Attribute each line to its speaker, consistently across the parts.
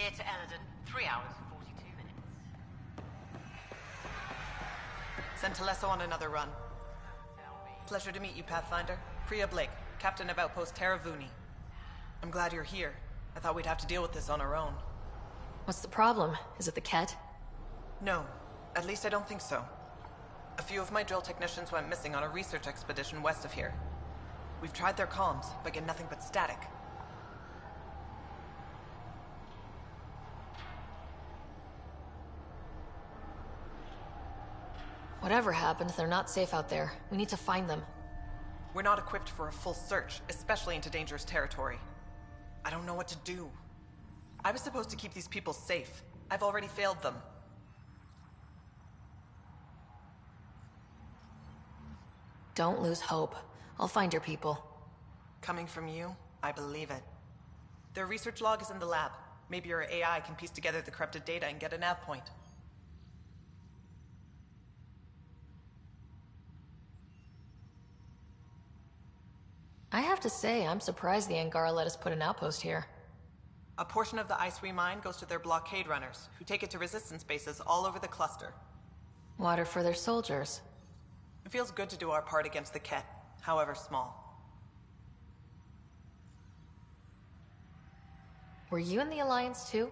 Speaker 1: Here to Eladon, 3 hours, 42 minutes.
Speaker 2: Send Telesso on another run. Pleasure to meet you, Pathfinder. Priya Blake, Captain of Outpost Taravuni. I'm glad you're here. I thought we'd have to deal with this on our own.
Speaker 3: What's the problem? Is it the Ket?
Speaker 2: No. At least I don't think so. A few of my drill technicians went missing on a research expedition west of here. We've tried their comms, but get nothing but static.
Speaker 3: Whatever happened, they're not safe out there. We need to find them.
Speaker 2: We're not equipped for a full search, especially into dangerous territory. I don't know what to do. I was supposed to keep these people safe. I've already failed them.
Speaker 3: Don't lose hope. I'll find your people.
Speaker 2: Coming from you, I believe it. Their research log is in the lab. Maybe your AI can piece together the corrupted data and get a nav point.
Speaker 3: I have to say, I'm surprised the Angara let us put an outpost here.
Speaker 2: A portion of the ice we mine goes to their blockade runners, who take it to resistance bases all over the cluster.
Speaker 3: Water for their soldiers.
Speaker 2: It feels good to do our part against the Ket, however small.
Speaker 3: Were you in the Alliance too?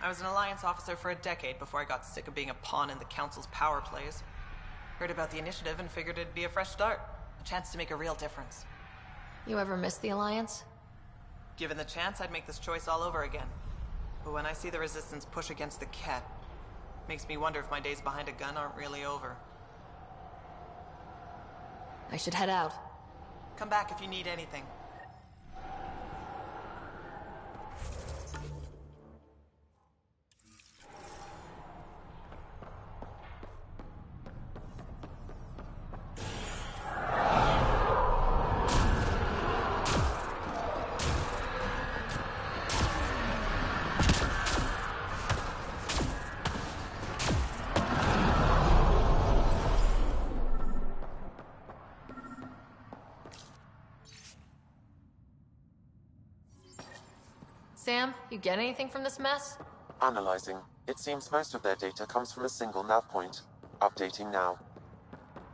Speaker 2: I was an Alliance officer for a decade before I got sick of being a pawn in the Council's power plays. Heard about the initiative and figured it'd be a fresh start. A chance to make a real difference.
Speaker 3: You ever miss the Alliance?
Speaker 2: Given the chance, I'd make this choice all over again. But when I see the Resistance push against the Ket, makes me wonder if my days behind a gun aren't really over.
Speaker 3: I should head out.
Speaker 2: Come back if you need anything.
Speaker 3: Sam, you get anything from this mess?
Speaker 4: Analyzing. It seems most of their data comes from a single nav point. Updating now.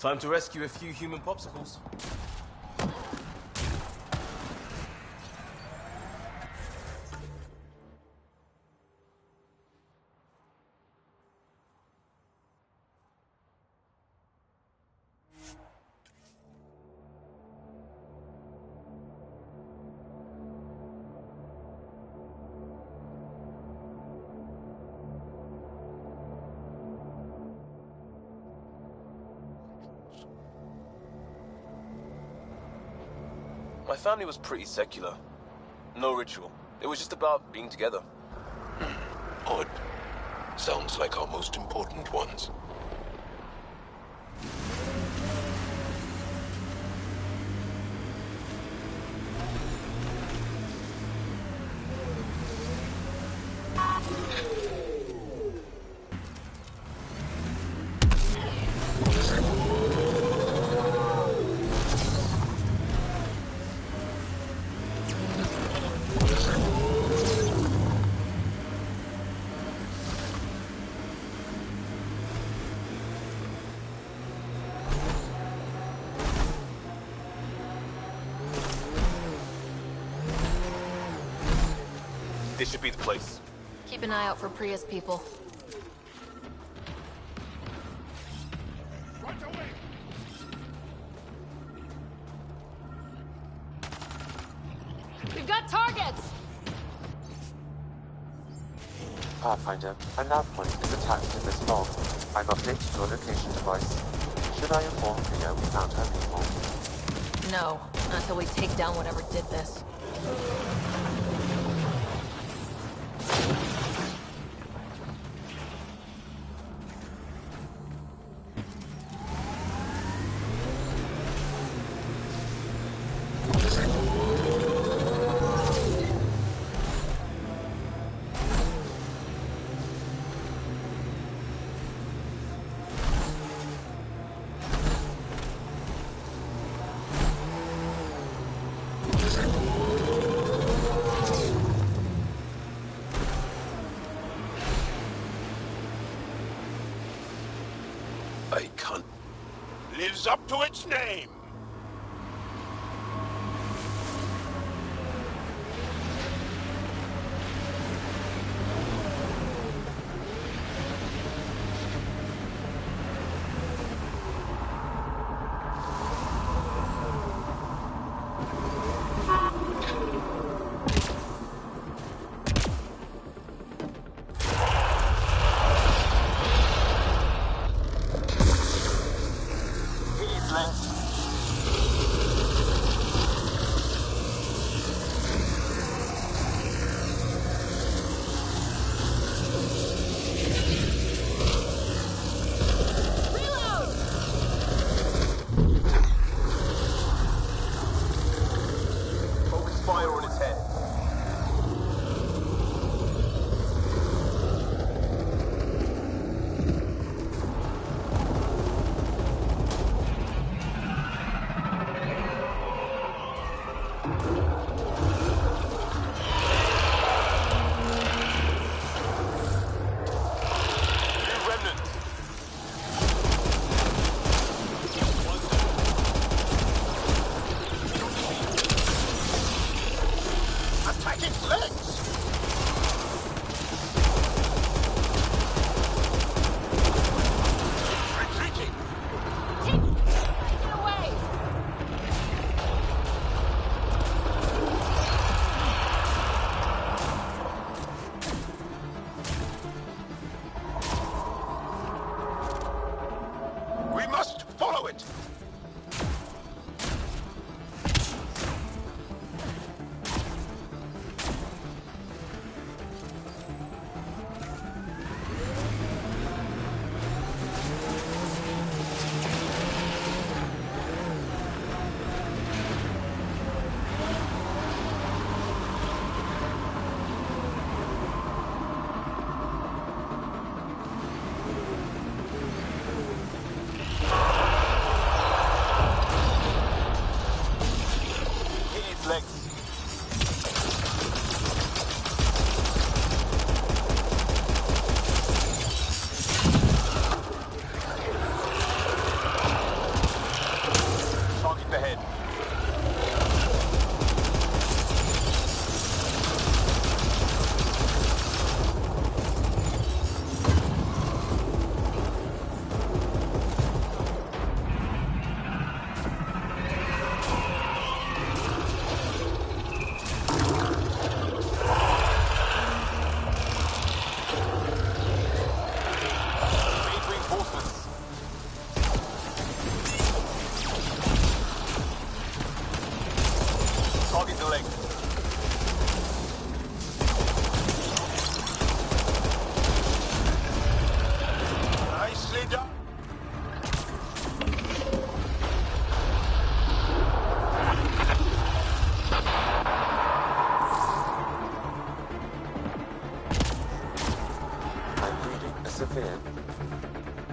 Speaker 5: Time to rescue a few human popsicles. My family was pretty secular. No ritual. It was just about being together.
Speaker 6: Odd. Sounds like our most important ones.
Speaker 5: This should be the place.
Speaker 3: Keep an eye out for Priya's people.
Speaker 6: Right away!
Speaker 3: We've got targets!
Speaker 4: Pathfinder, a nav point is attached in this log. I've updated your location device. Should I inform Priya we found her people?
Speaker 3: No, not until we take down whatever did this.
Speaker 6: I can't... Lives up to its name!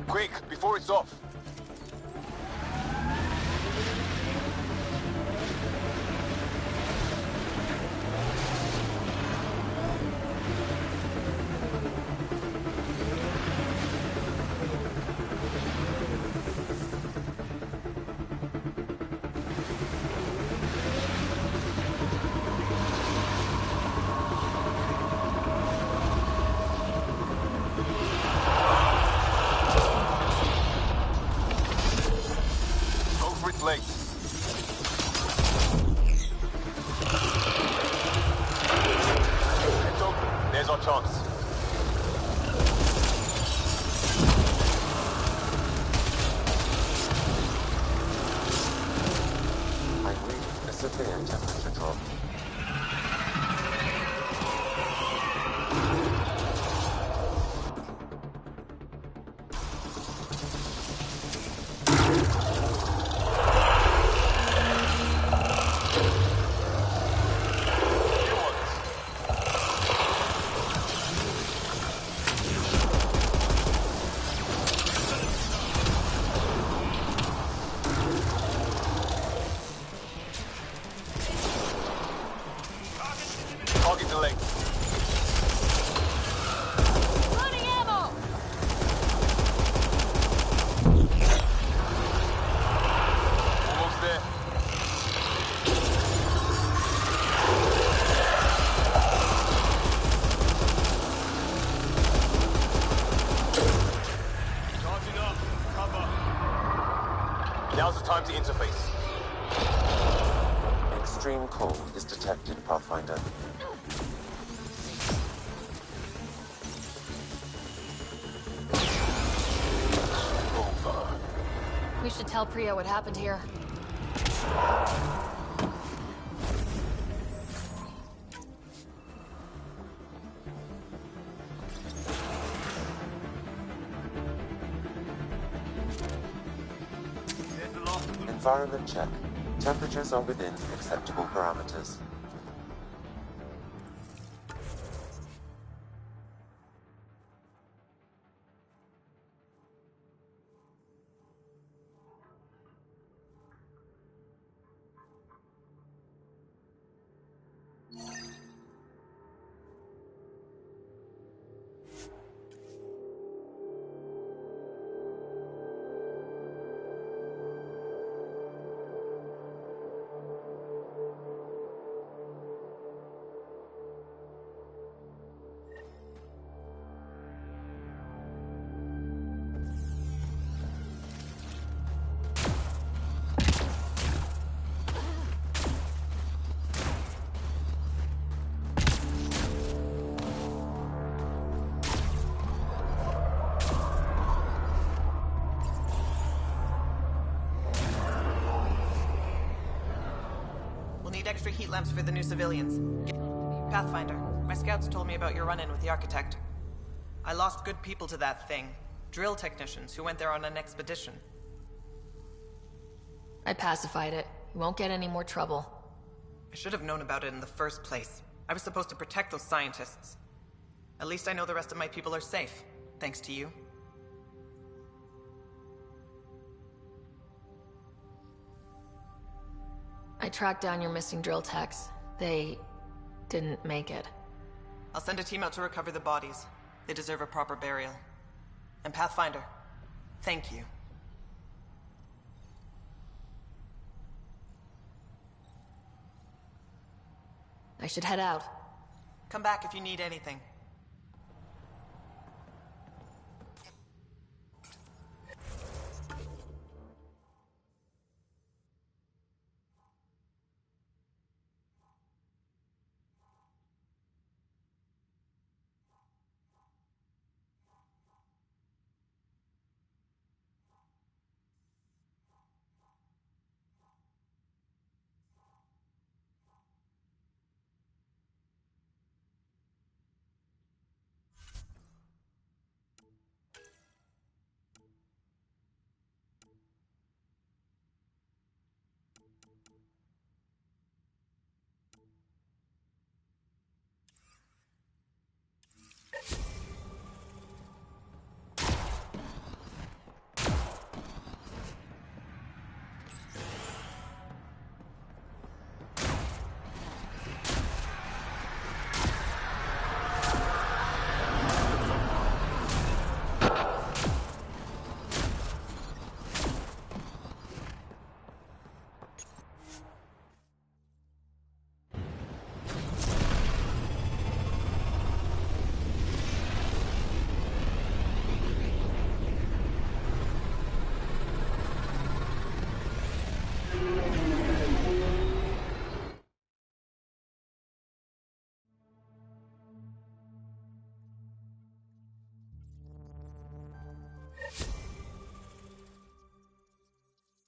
Speaker 5: Quick, before it's off. Now's the time to interface.
Speaker 4: Extreme cold is detected, Pathfinder.
Speaker 6: Over.
Speaker 3: We should tell Priya what happened here.
Speaker 4: Environment check. Temperatures are within acceptable parameters.
Speaker 2: Extra heat lamps for the new civilians. Pathfinder, my scouts told me about your run-in with the Architect. I lost good people to that thing. Drill technicians who went there on an expedition.
Speaker 3: I pacified it. You won't get any more trouble.
Speaker 2: I should have known about it in the first place. I was supposed to protect those scientists. At least I know the rest of my people are safe, thanks to you.
Speaker 3: I tracked down your missing drill techs. They didn't make it.
Speaker 2: I'll send a team out to recover the bodies. They deserve a proper burial. And Pathfinder, thank you.
Speaker 3: I should head out.
Speaker 2: Come back if you need anything.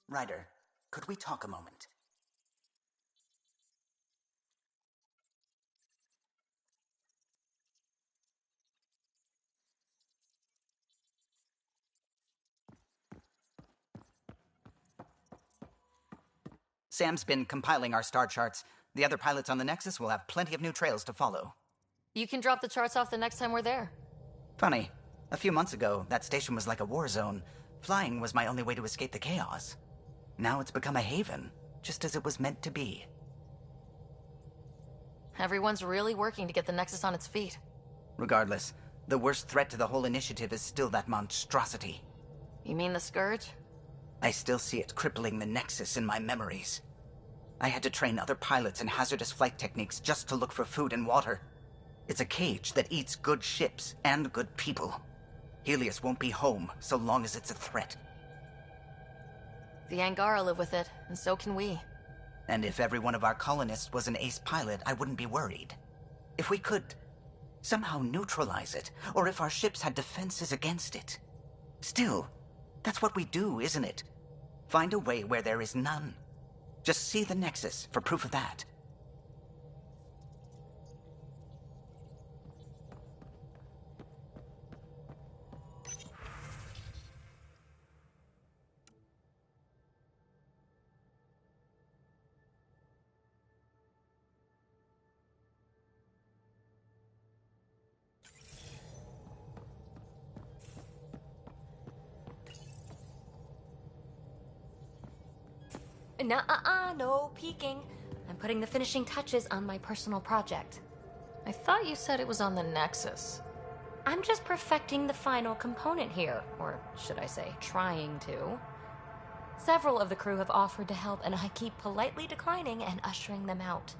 Speaker 7: Ryder, could we talk a moment? Sam's been compiling our star charts. The other pilots on the Nexus will have plenty of new trails to follow.
Speaker 3: You can drop the charts off the next time we're there.
Speaker 7: Funny. A few months ago, that station was like a war zone. Flying was my only way to escape the chaos. Now it's become a haven, just as it was meant to be.
Speaker 3: Everyone's really working to get the Nexus on its feet.
Speaker 7: Regardless, the worst threat to the whole initiative is still that monstrosity.
Speaker 3: You mean the Scourge?
Speaker 7: I still see it crippling the Nexus in my memories. I had to train other pilots in hazardous flight techniques just to look for food and water. It's a cage that eats good ships and good people. Helios won't be home so long as it's a threat.
Speaker 3: The Angara live with it, and so can we.
Speaker 7: And if every one of our colonists was an ace pilot, I wouldn't be worried. If we could somehow neutralize it, or if our ships had defenses against it. Still, that's what we do, isn't it? Find a way where there is none. Just see the Nexus for proof of that.
Speaker 8: Nuh-uh, no peeking. I'm putting the finishing touches on my personal project.
Speaker 3: I thought you said it was on the Nexus.
Speaker 8: I'm just perfecting the final component here, or should I say, trying to. Several of the crew have offered to help, and I keep politely declining and ushering them out.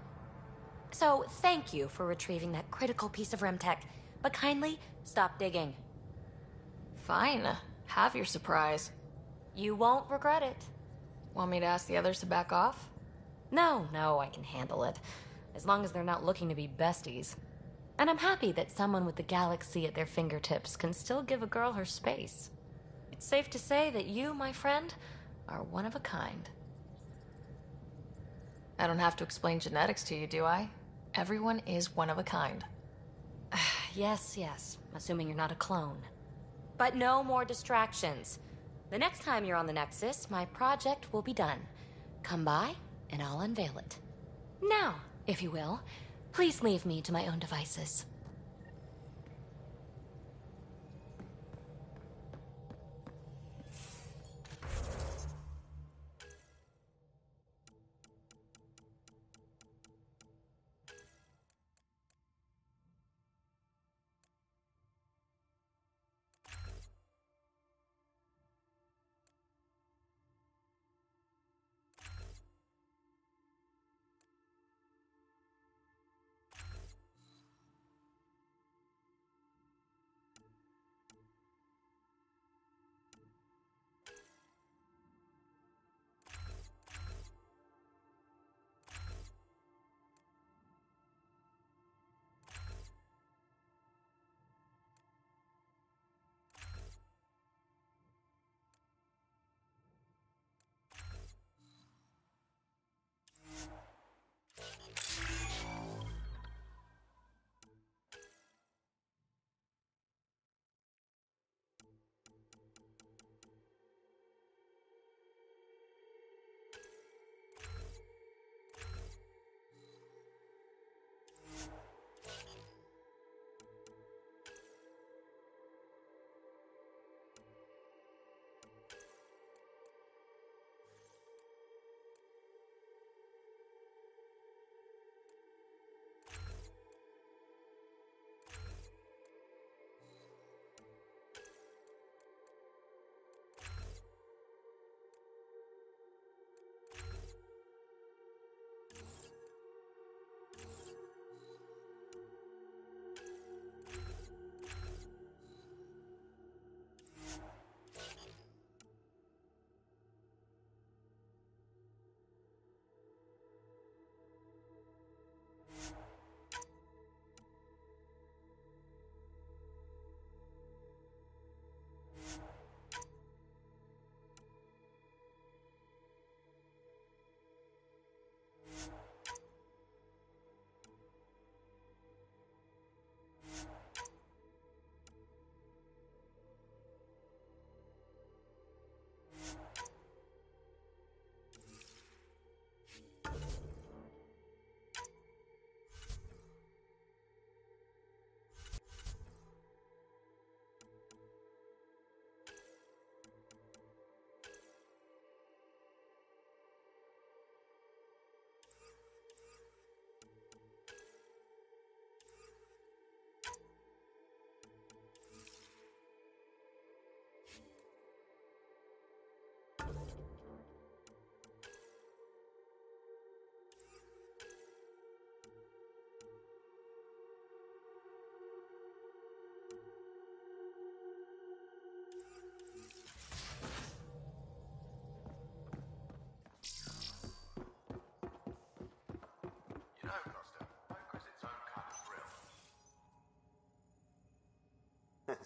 Speaker 8: So, thank you for retrieving that critical piece of Remtech, but kindly stop digging.
Speaker 3: Fine. Have your surprise.
Speaker 8: You won't regret it.
Speaker 3: Want me to ask the others to back off?
Speaker 8: No, I can handle it. As long as they're not looking to be besties. And I'm happy that someone with the galaxy at their fingertips can still give a girl her space. It's safe to say that you, my friend, are one of a kind.
Speaker 3: I don't have to explain genetics to you, do I? Everyone is one of a kind.
Speaker 8: Yes, assuming you're not a clone. But no more distractions. The next time you're on the Nexus, my project will be done. Come by, and I'll unveil it. Now, if you will, please leave me to my own devices.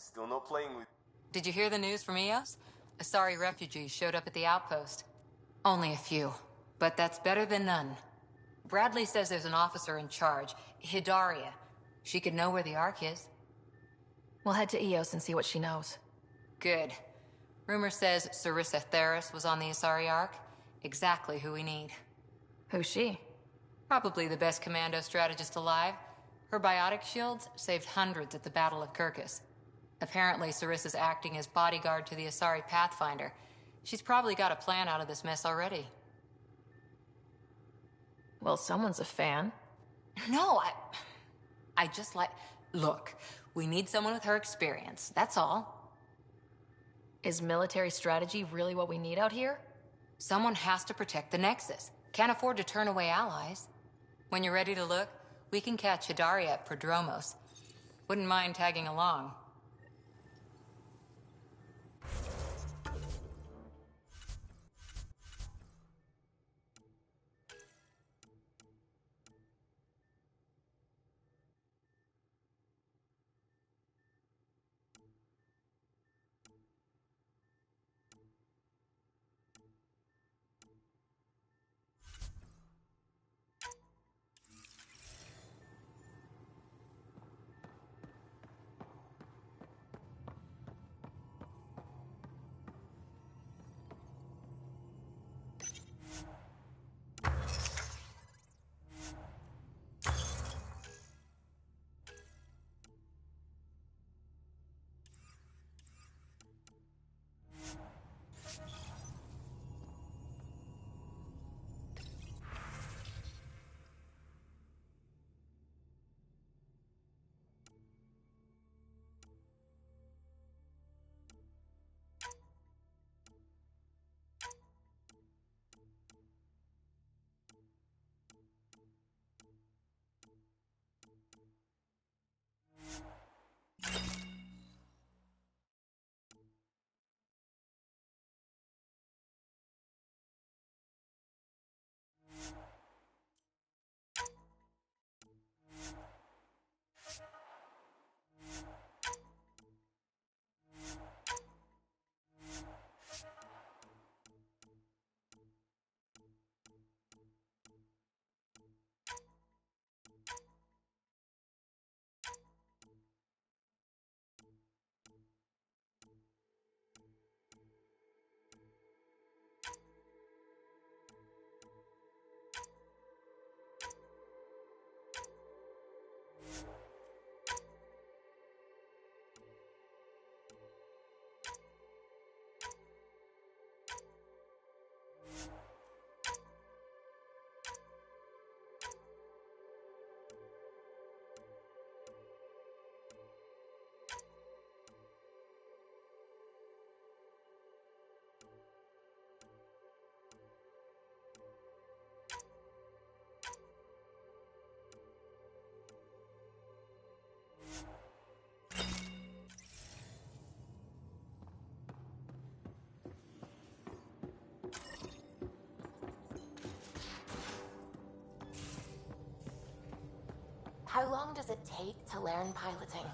Speaker 5: Still no playing with...
Speaker 9: Did you hear the news from Eos? Asari refugees showed up at the outpost. Only a few, but that's better than none. Bradley says there's an officer in charge, Hidaria. She could know where the Ark is.
Speaker 3: We'll head to Eos and see what she knows.
Speaker 9: Good. Rumor says Sarissa Theris was on the Asari Ark. Exactly who we need.
Speaker 3: Who's she?
Speaker 9: Probably the best commando strategist alive. Her biotic shields saved hundreds at the Battle of Kirkus. Apparently, Sarissa's acting as bodyguard to the Asari Pathfinder. She's probably got a plan out of this mess already.
Speaker 3: Well, someone's a fan.
Speaker 9: No, I just like... Look, we need someone with her experience, that's all.
Speaker 3: Is military strategy really what we need out here?
Speaker 9: Someone has to protect the Nexus. Can't afford to turn away allies. When you're ready to look, we can catch Hidaria at Prodromos. Wouldn't mind tagging along.
Speaker 8: How long does it take to learn piloting?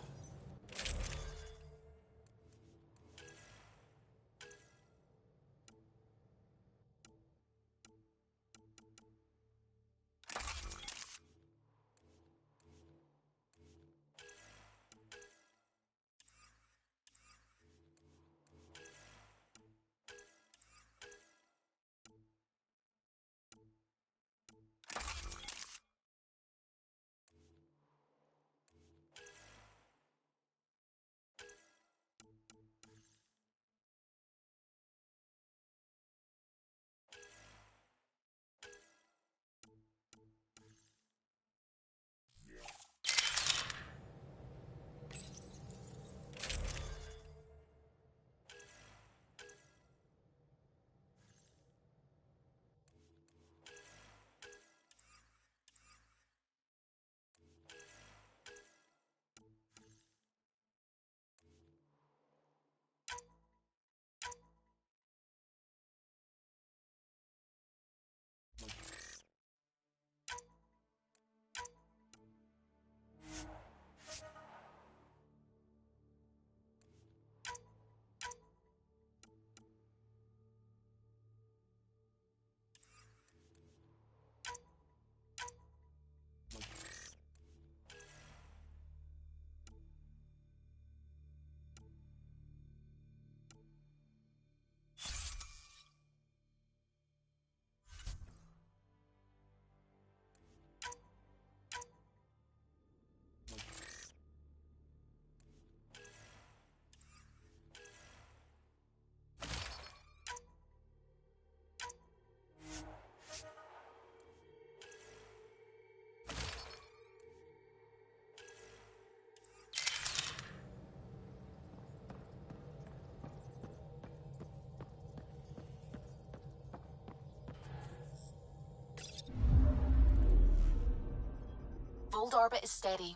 Speaker 10: Hold orbit is steady.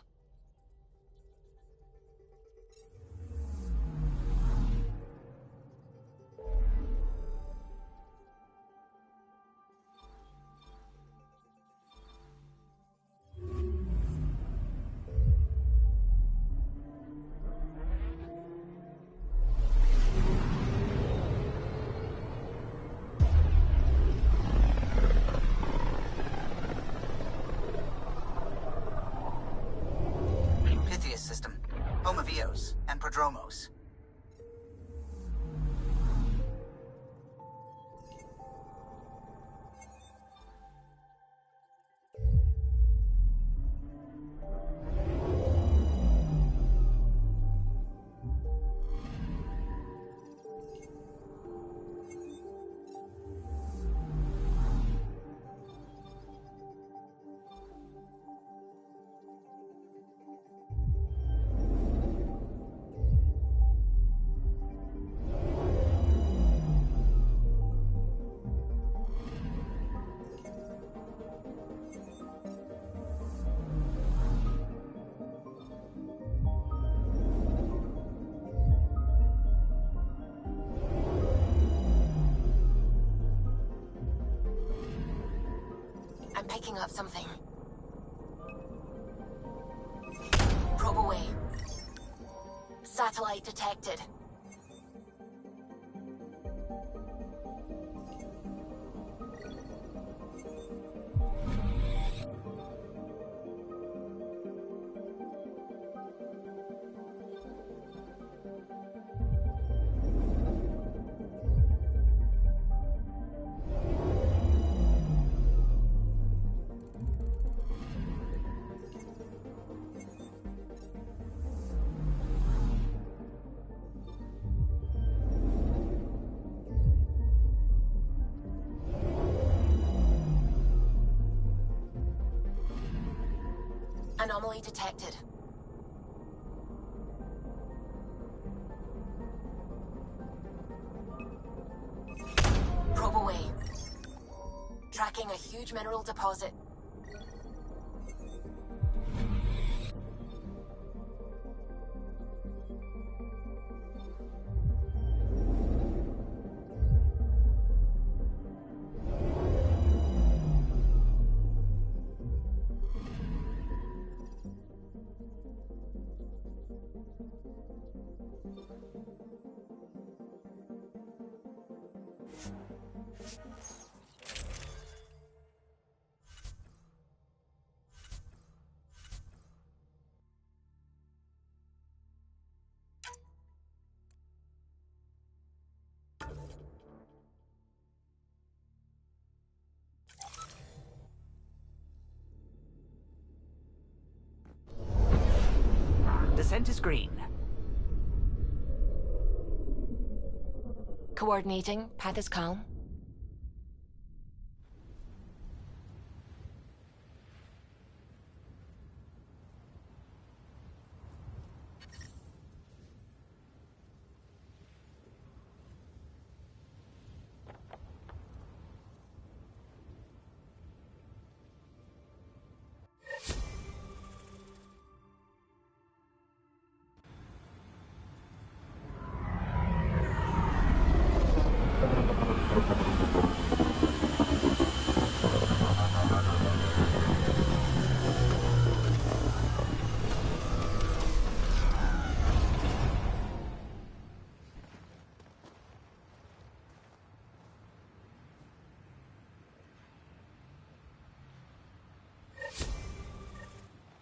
Speaker 7: Pythias system, home of Eos and Prodromos. I'm picking up something. Probe away. Satellite detected. Anomaly detected. Probe away. Tracking a huge mineral deposit. Descent is green.
Speaker 10: Coordinating. Path is calm.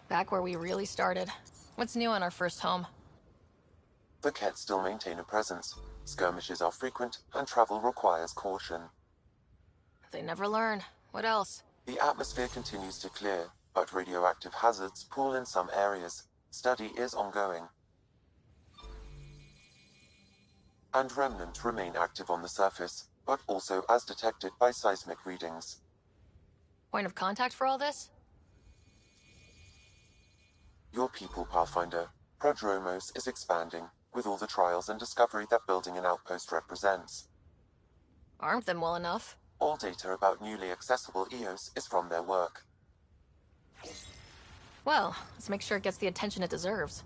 Speaker 3: Back where we really started. What's new on our first home?
Speaker 4: The Kett still maintain a presence. Skirmishes are frequent, and travel requires caution.
Speaker 3: They never learn. What else?
Speaker 4: The atmosphere continues to clear, but radioactive hazards pool in some areas. Study is ongoing. And remnants remain active on the surface, but also as detected by seismic readings.
Speaker 3: Point of contact for all this?
Speaker 4: Your people, Pathfinder. Prodromos is expanding, with all the trials and discovery that building an outpost represents.
Speaker 3: Armed them well enough.
Speaker 4: All data about newly accessible EOS is from their work.
Speaker 3: Well, let's make sure it gets the attention it deserves.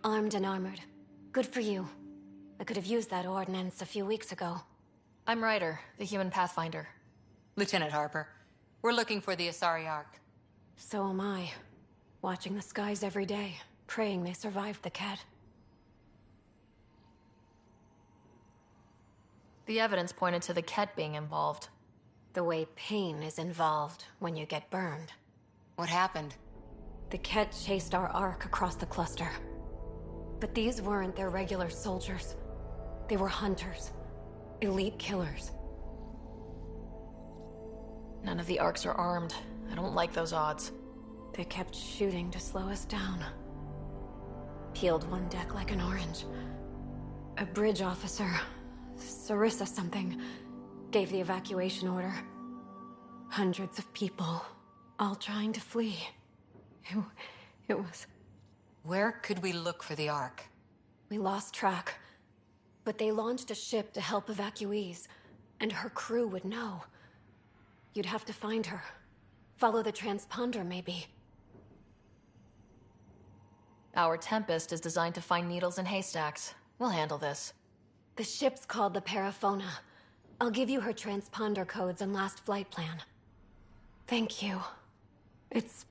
Speaker 11: Armed and armored. Good for you. I could have used that ordnance a few weeks ago.
Speaker 3: I'm Ryder, the human pathfinder.
Speaker 9: Lieutenant Harper, we're looking for the Asari Ark.
Speaker 11: So am I. Watching the skies every day, praying they survived the Ket.
Speaker 3: The evidence pointed to the Ket being involved.
Speaker 11: The way pain is involved when you get burned.
Speaker 9: What happened?
Speaker 11: The Ket chased our Ark across the cluster. But these weren't their regular soldiers. They were hunters. Elite killers.
Speaker 3: None of the Arks are armed. I don't like those odds.
Speaker 11: They kept shooting to slow us down. Peeled one deck like an orange. A bridge officer, Sarissa something, gave the evacuation order. Hundreds of people, all trying to flee. It was...
Speaker 9: Where could we look for the Ark?
Speaker 11: We lost track. But they launched a ship to help evacuees, and her crew would know. You'd have to find her. Follow the transponder, maybe.
Speaker 3: Our Tempest is designed to find needles in haystacks. We'll handle this.
Speaker 11: The ship's called the Paraphona. I'll give you her transponder codes and last flight plan. Thank you. It's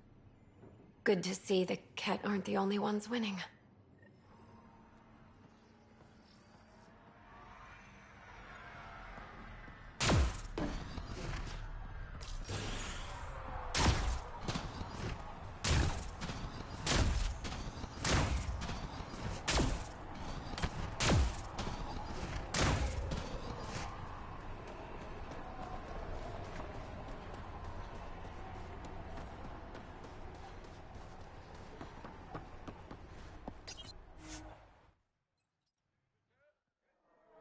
Speaker 11: good to see the Ket aren't the only ones winning.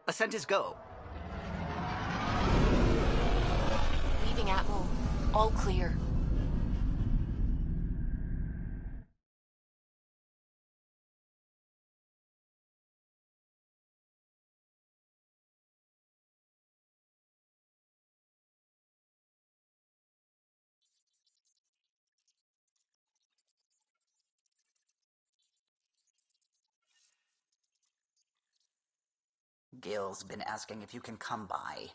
Speaker 7: Ascent is go.
Speaker 10: Leaving Atmo. All clear.
Speaker 7: Gil's been asking if you can come by.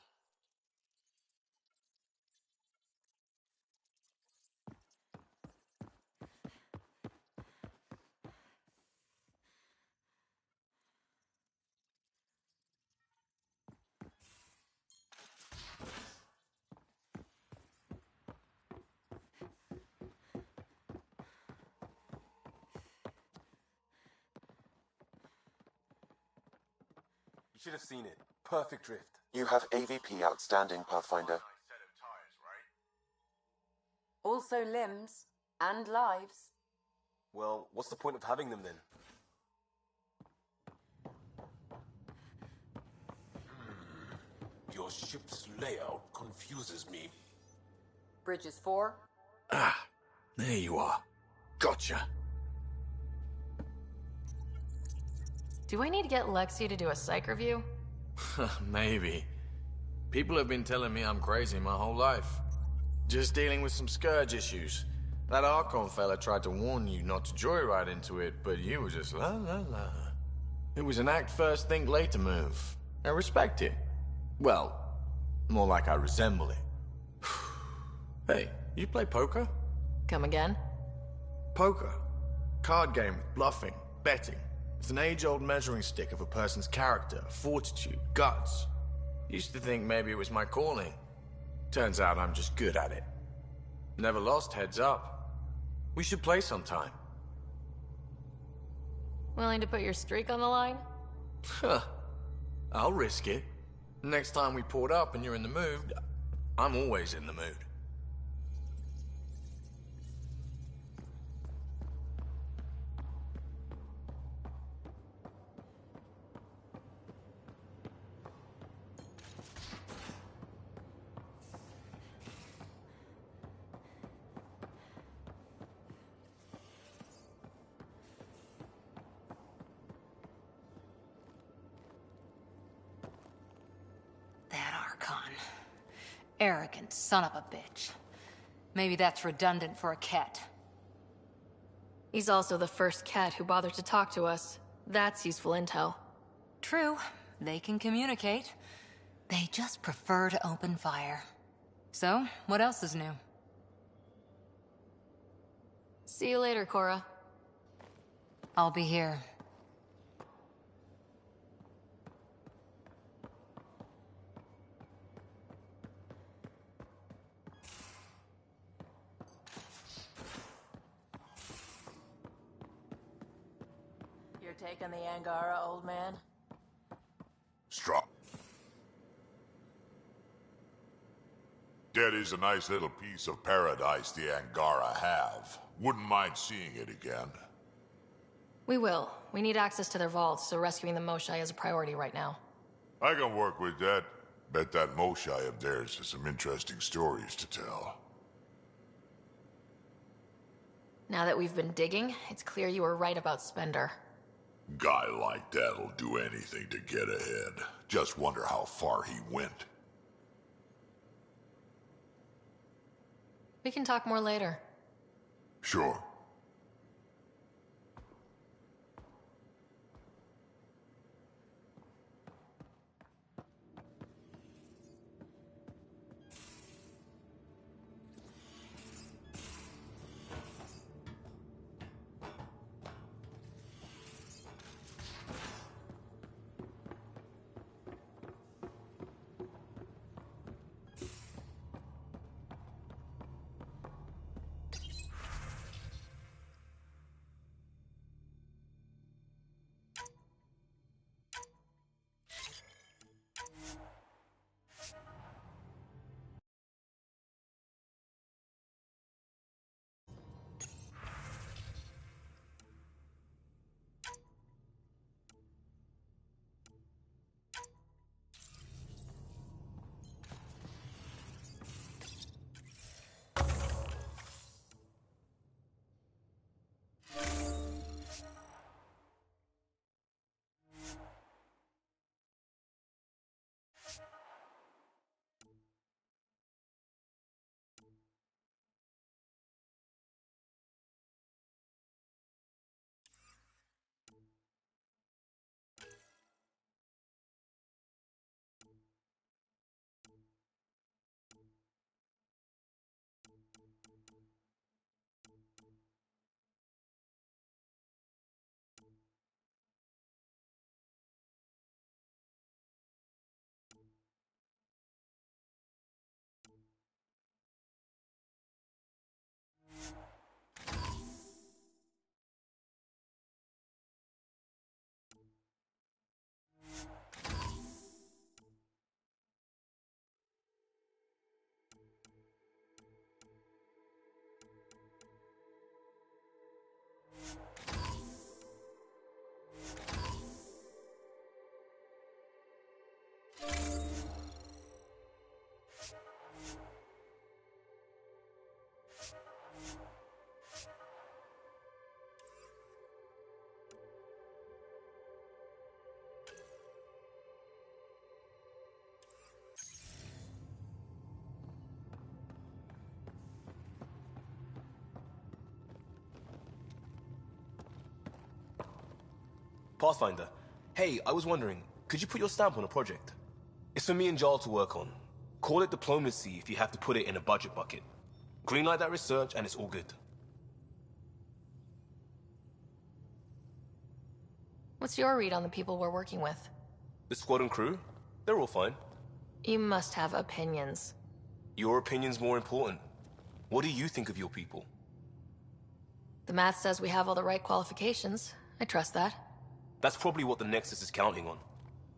Speaker 5: You should have seen it. Perfect drift.
Speaker 4: You have AVP outstanding, Pathfinder.
Speaker 12: Also limbs and lives.
Speaker 5: Well, what's the point of having them then?
Speaker 6: Your ship's layout confuses me.
Speaker 12: Bridges 4.
Speaker 13: Ah, there you are. Gotcha.
Speaker 3: Do I need to get Lexi to do a psych review?
Speaker 13: Maybe. People have been telling me I'm crazy my whole life. Just dealing with some scourge issues. That Archon fella tried to warn you not to joyride into it, but you were just la la la. It was an act first, think later move. I respect it. Well, more like I resemble it. Hey, you play poker?
Speaker 3: Come again?
Speaker 13: Poker. Card game with bluffing, betting. It's an age-old measuring stick of a person's character, fortitude, guts. Used to think maybe it was my calling. Turns out I'm just good at it. Never lost, heads up. We should play sometime.
Speaker 3: Willing to put your streak on the line?
Speaker 13: Huh. I'll risk it. Next time we port up and you're in the mood, I'm always in the mood.
Speaker 9: Arrogant son of a bitch. Maybe that's redundant for a cat.
Speaker 3: He's also the first cat who bothered to talk to us. That's useful intel.
Speaker 9: True. They can communicate. They just prefer to open fire. So, what else is new?
Speaker 3: See you later, Cora.
Speaker 9: I'll be here.
Speaker 10: You're taking the Angara, old man?
Speaker 14: Strong. That is a nice little piece of paradise the Angara have. Wouldn't mind seeing it again.
Speaker 3: We will. We need access to their vaults, so rescuing the Moshae is a priority right now.
Speaker 14: I can work with that. Bet that Moshae of theirs has some interesting stories to tell.
Speaker 3: Now that we've been digging, it's clear you were right about Spender.
Speaker 14: Guy like that'll do anything to get ahead. Just wonder how far he went.
Speaker 3: We can talk more later.
Speaker 14: Sure.
Speaker 5: Pathfinder, hey, I was wondering, could you put your stamp on a project? It's for me and Jarl to work on. Call it diplomacy if you have to put it in a budget bucket. Greenlight that research and it's all good.
Speaker 3: What's your read on the people we're working with?
Speaker 5: The squad and crew? They're all fine.
Speaker 3: You must have opinions.
Speaker 5: Your opinion's more important. What do you think of your people?
Speaker 3: The math says we have all the right qualifications. I trust that.
Speaker 5: That's probably what the Nexus is counting on.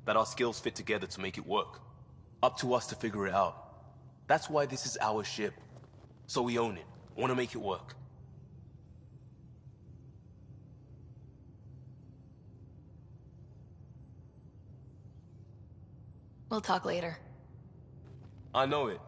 Speaker 5: That our skills fit together to make it work. Up to us to figure it out. That's why this is our ship. So we own it. Want to make it work.
Speaker 3: We'll talk later.
Speaker 5: I know it.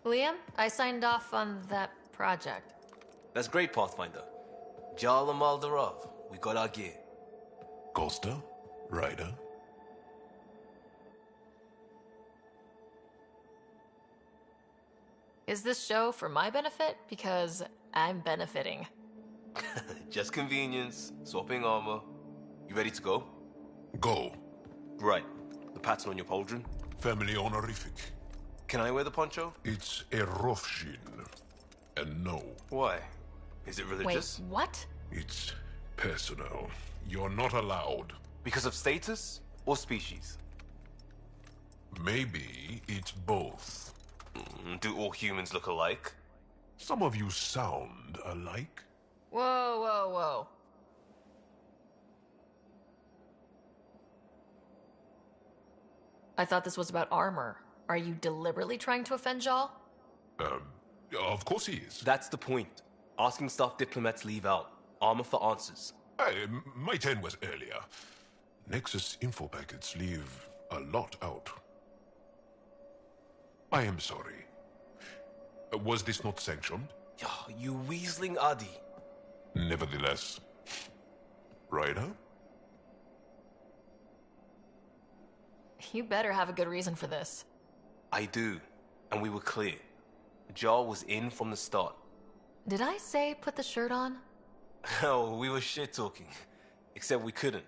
Speaker 3: Liam, I signed off on that project.
Speaker 5: That's great, Pathfinder. Jal and Maldarov, we got our gear.
Speaker 6: Costa? Ryder?
Speaker 3: Is this show for my benefit? Because I'm benefiting.
Speaker 5: Just convenience, swapping armor. You ready to go?
Speaker 6: Go.
Speaker 5: Right. The pattern on your pauldron?
Speaker 6: Family honorific.
Speaker 5: Can I wear the poncho?
Speaker 6: It's a Rofshin. And no.
Speaker 5: Why? Is it religious?
Speaker 3: Wait, what?
Speaker 6: It's personal. You're not allowed.
Speaker 5: Because of status or species?
Speaker 6: Maybe it's both.
Speaker 5: Do all humans look alike?
Speaker 6: Some of you sound alike.
Speaker 3: Whoa, whoa, whoa. I thought this was about armor. Are you deliberately trying to offend Jal?
Speaker 6: Of course he is.
Speaker 5: That's the point. Asking stuff diplomats leave out. Armor for answers.
Speaker 6: My turn was earlier. Nexus info packets leave a lot out. I am sorry. Was this not sanctioned?
Speaker 5: You weaseling Adi.
Speaker 6: Nevertheless. Ryder?
Speaker 3: You better have a good reason for this.
Speaker 5: I do, and we were clear. Jar was in from the start.
Speaker 3: Did I say put the shirt on?
Speaker 5: Oh, we were shit-talking. Except we couldn't.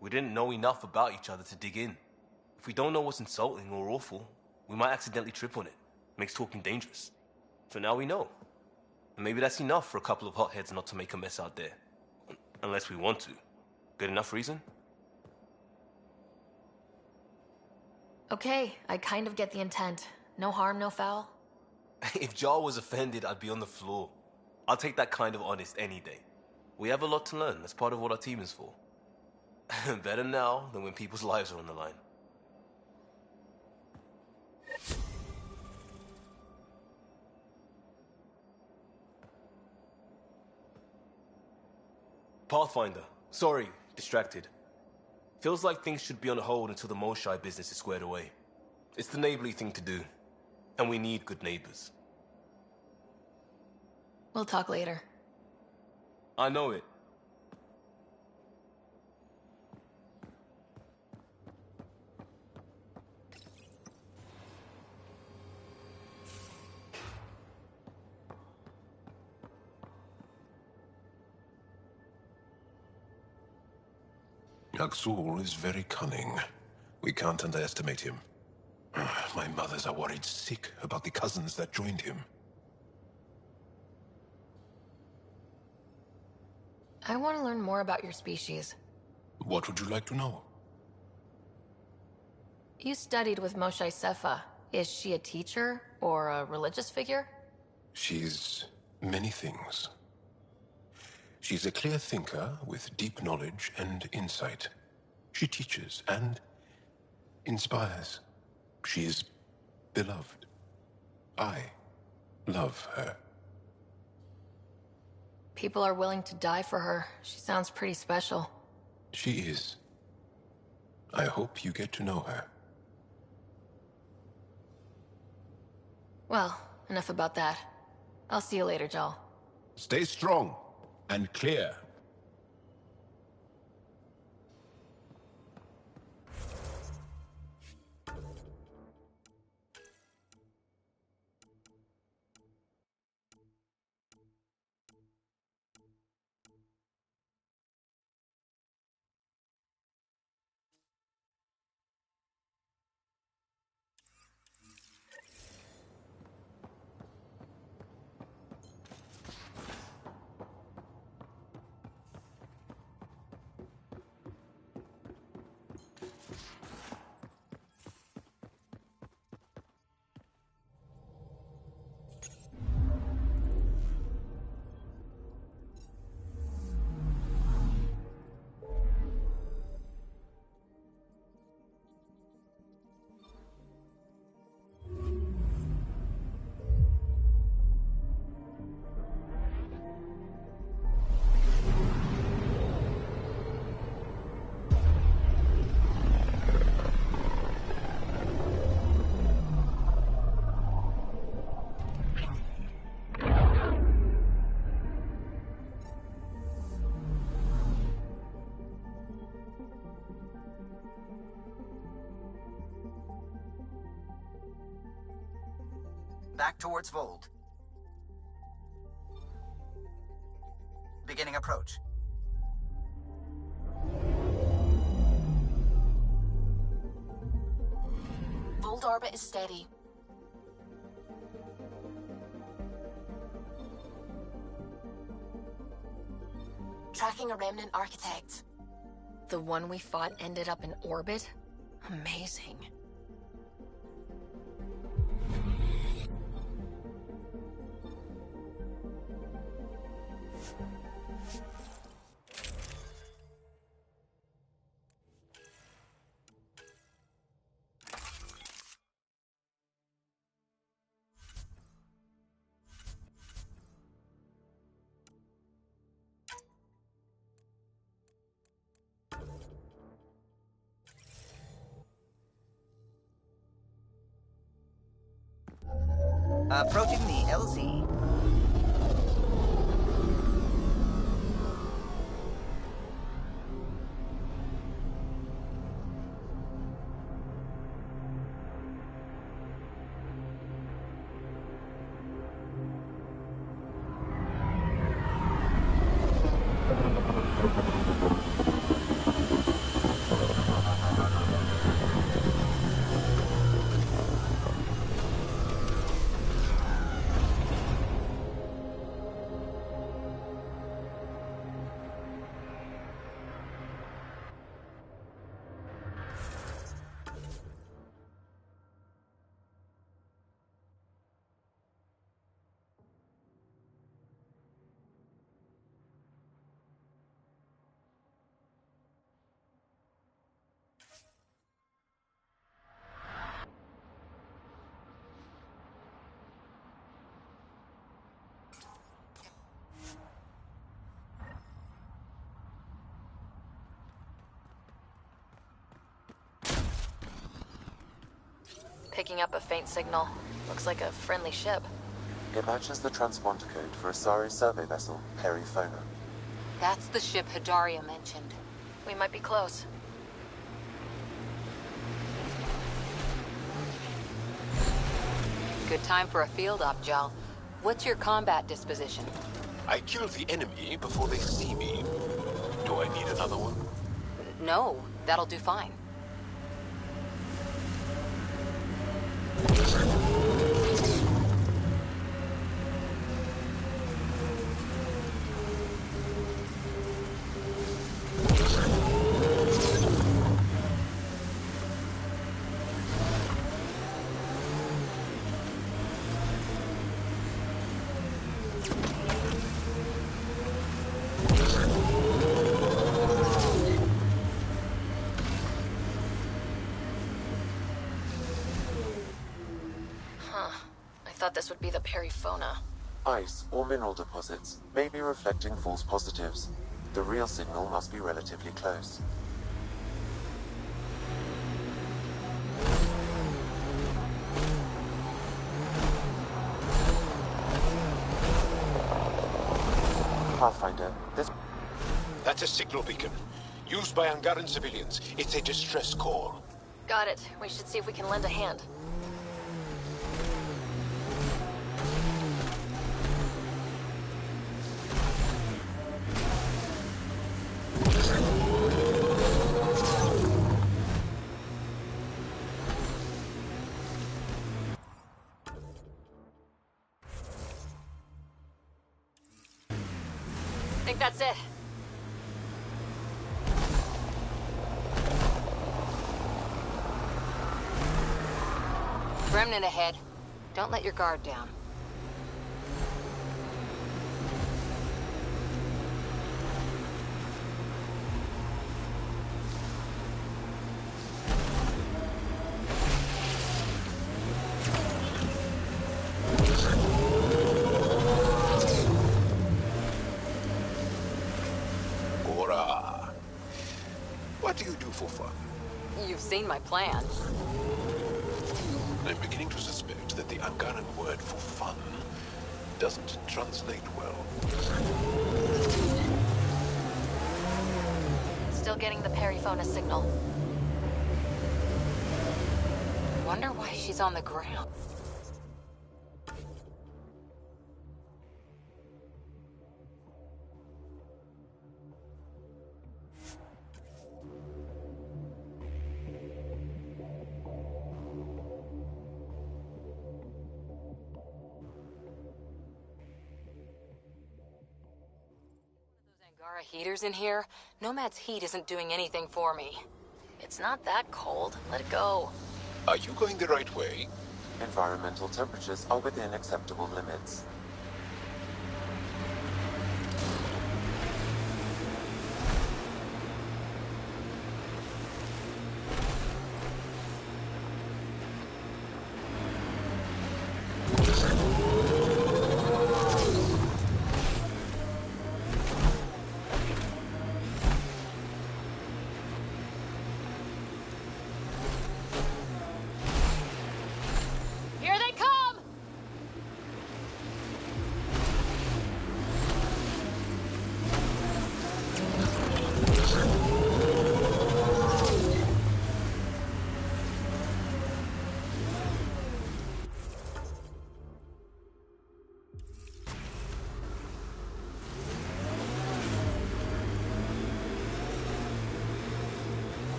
Speaker 5: We didn't know enough about each other to dig in. If we don't know what's insulting or awful, we might accidentally trip on it. Makes talking dangerous. So now we know. And maybe that's enough for a couple of hotheads not to make a mess out there. Unless we want to. Good enough reason?
Speaker 3: Okay, I kind of get the intent. No harm, no foul.
Speaker 5: If Jar was offended, I'd be on the floor. I'll take that kind of honest any day. We have a lot to learn. That's part of what our team is for. Better now than when people's lives are on the line. Pathfinder. Sorry, distracted. Feels like things should be on hold until the Moshae business is squared away. It's the neighborly thing to do. And we need good neighbors.
Speaker 3: We'll talk later.
Speaker 5: I know it.
Speaker 6: Aksul is very cunning. We can't underestimate him. My mothers are worried sick about the cousins that joined him.
Speaker 3: I want to learn more about your species.
Speaker 6: What would you like to know?
Speaker 3: You studied with Moshae Sefa. Is she a teacher or a religious figure?
Speaker 6: She's many things. She's a clear thinker with deep knowledge and insight. She teaches and inspires. She is beloved. I love her.
Speaker 3: People are willing to die for her. She sounds pretty special.
Speaker 6: She is. I hope you get to know her.
Speaker 3: Well, enough about that. I'll see you later, Jal.
Speaker 6: Stay strong and clear.
Speaker 7: Back towards Vold. Beginning approach.
Speaker 10: Vold orbit is steady. Tracking a remnant architect.
Speaker 3: The one we fought ended up in orbit? Amazing.
Speaker 7: Approaching the LZ.
Speaker 3: Picking up a faint signal. Looks like a friendly ship.
Speaker 4: It matches the transponder code for Asari survey vessel, Perifona.
Speaker 9: That's the ship Hidaria mentioned.
Speaker 3: We might be close.
Speaker 9: Good time for a field op, Jal. What's your combat disposition?
Speaker 6: I kill the enemy before they see me. Do I need another one?
Speaker 9: No, that'll do fine.
Speaker 3: Thought this would be the Perifona.
Speaker 4: Ice or mineral deposits may be reflecting false positives. The real signal must be relatively close. Pathfinder, this...
Speaker 6: That's a signal beacon. Used by Angaran civilians. It's a distress call.
Speaker 3: Got it. We should see if we can lend a hand. I think that's it.
Speaker 9: Remnant ahead. Don't let your guard down.
Speaker 6: What do you do for fun?
Speaker 9: You've seen my plan.
Speaker 6: I'm beginning to suspect that the Angaran word for fun doesn't translate well.
Speaker 3: Still getting the Perifona signal.
Speaker 9: Wonder why she's on the ground. Heaters in here? Nomad's heat isn't doing anything for me.
Speaker 3: It's not that cold. Let it go.
Speaker 6: Are you going the right way?
Speaker 4: Environmental temperatures are within acceptable limits.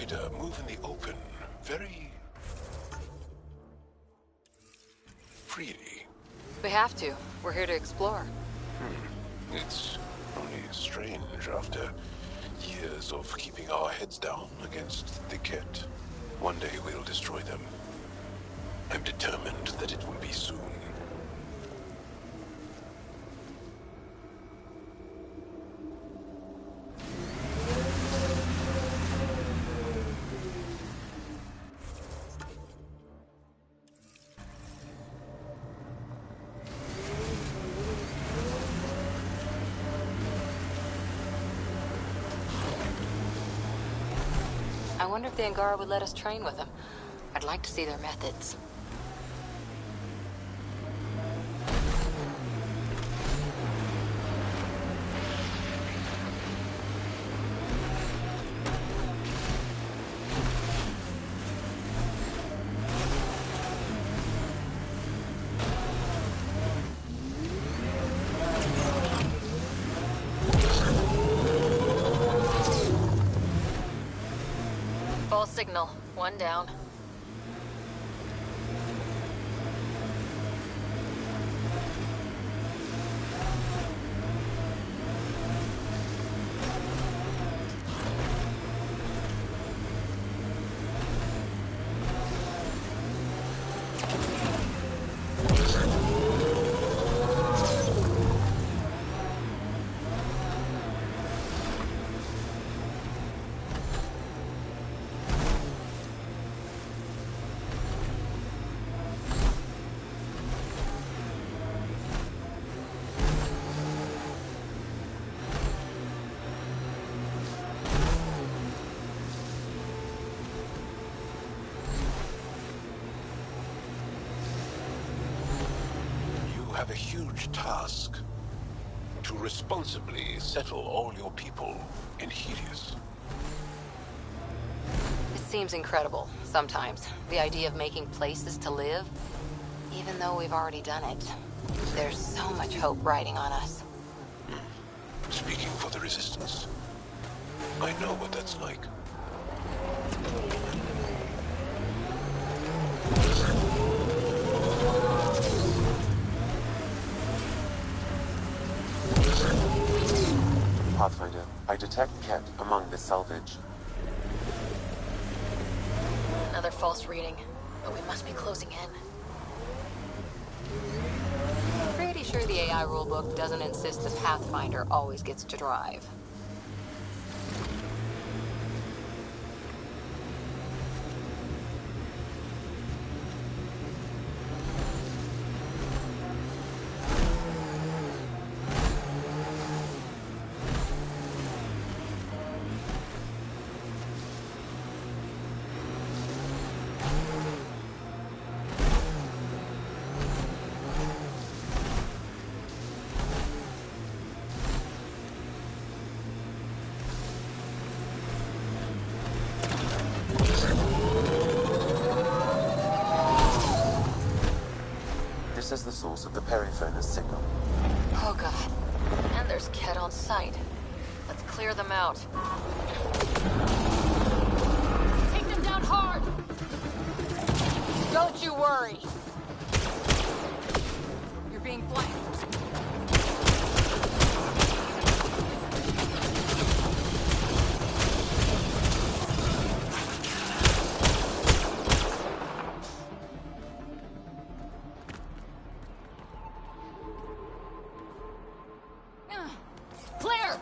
Speaker 6: Pathfinder move in the open very freely.
Speaker 12: We have to. We're here to explore.
Speaker 6: It's only strange after years of keeping our heads down against the Kett. One day we'll destroy them. I'm determined that it will be soon.
Speaker 12: I wonder if the Angara would let us train with them. I'd like to see their methods.
Speaker 3: False signal. One down.
Speaker 6: Have a huge task to responsibly settle all your people in Helios.
Speaker 12: It seems incredible, sometimes. The idea of making places to live, even though we've already done it. There's so much hope riding on us.
Speaker 6: Speaking for the Resistance, I know what that's like.
Speaker 4: Pathfinder, I detect Kett among the salvage.
Speaker 3: Another false reading, but we must be closing in.
Speaker 12: Pretty sure the AI rulebook doesn't insist the Pathfinder always gets to drive.
Speaker 4: This is the source of the peripheral signal.
Speaker 3: Oh god. And there's Kett on site. Let's clear them out.
Speaker 9: Take them down hard!
Speaker 12: Don't you worry!
Speaker 9: You're being flanked. Claire!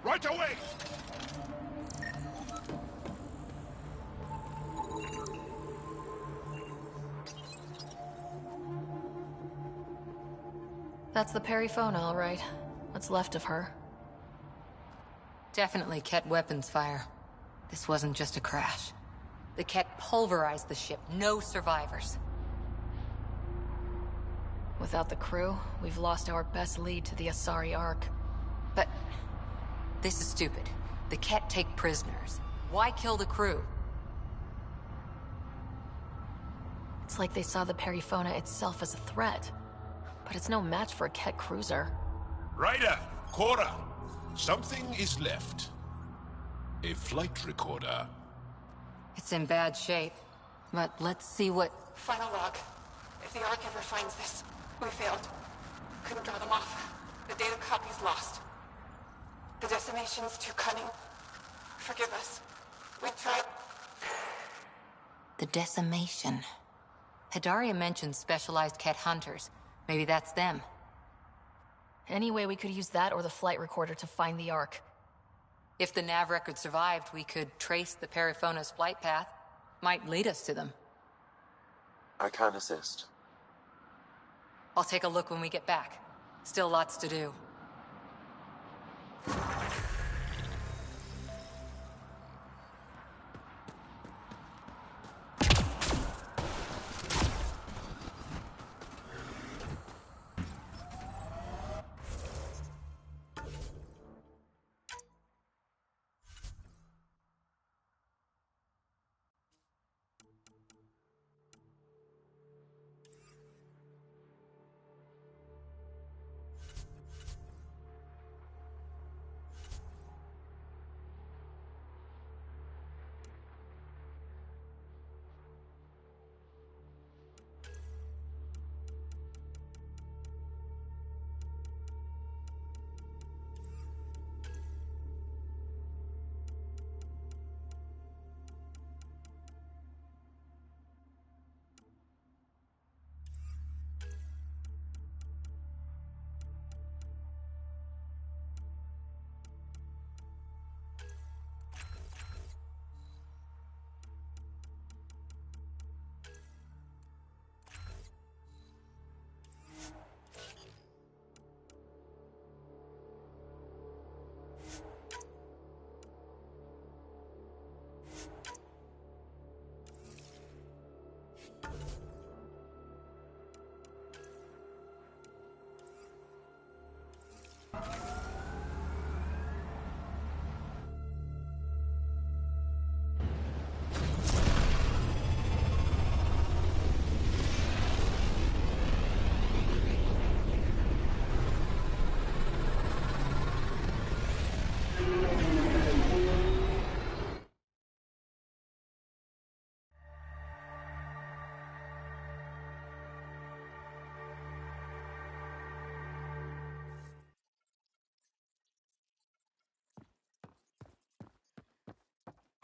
Speaker 14: Right away!
Speaker 3: That's the Perifona, all right. What's left of her.
Speaker 9: Definitely Kett weapons fire. This wasn't just a crash. The Kett pulverized the ship. No survivors.
Speaker 3: Without the crew, we've lost our best lead to the Asari Ark.
Speaker 9: But this is stupid. The Kett take prisoners. Why kill the crew?
Speaker 3: It's like they saw the Perifona itself as a threat. But it's no match for a Kett cruiser.
Speaker 6: Ryder, Cora, something is left. A flight recorder.
Speaker 9: It's in bad shape, but let's see what...
Speaker 15: Final log. If the Ark ever finds this, we failed. Couldn't draw them off. The data copy's lost. The decimation's too cunning. Forgive us. We tried...
Speaker 12: The decimation.
Speaker 9: Hidaria mentioned specialized Ket hunters. Maybe that's them.
Speaker 3: Anyway, we could use that or the flight recorder to find the Ark.
Speaker 9: If the nav record survived, we could trace the Periphona's flight path. Might lead us to them.
Speaker 4: I can assist.
Speaker 9: I'll take a look when we get back. Still lots to do.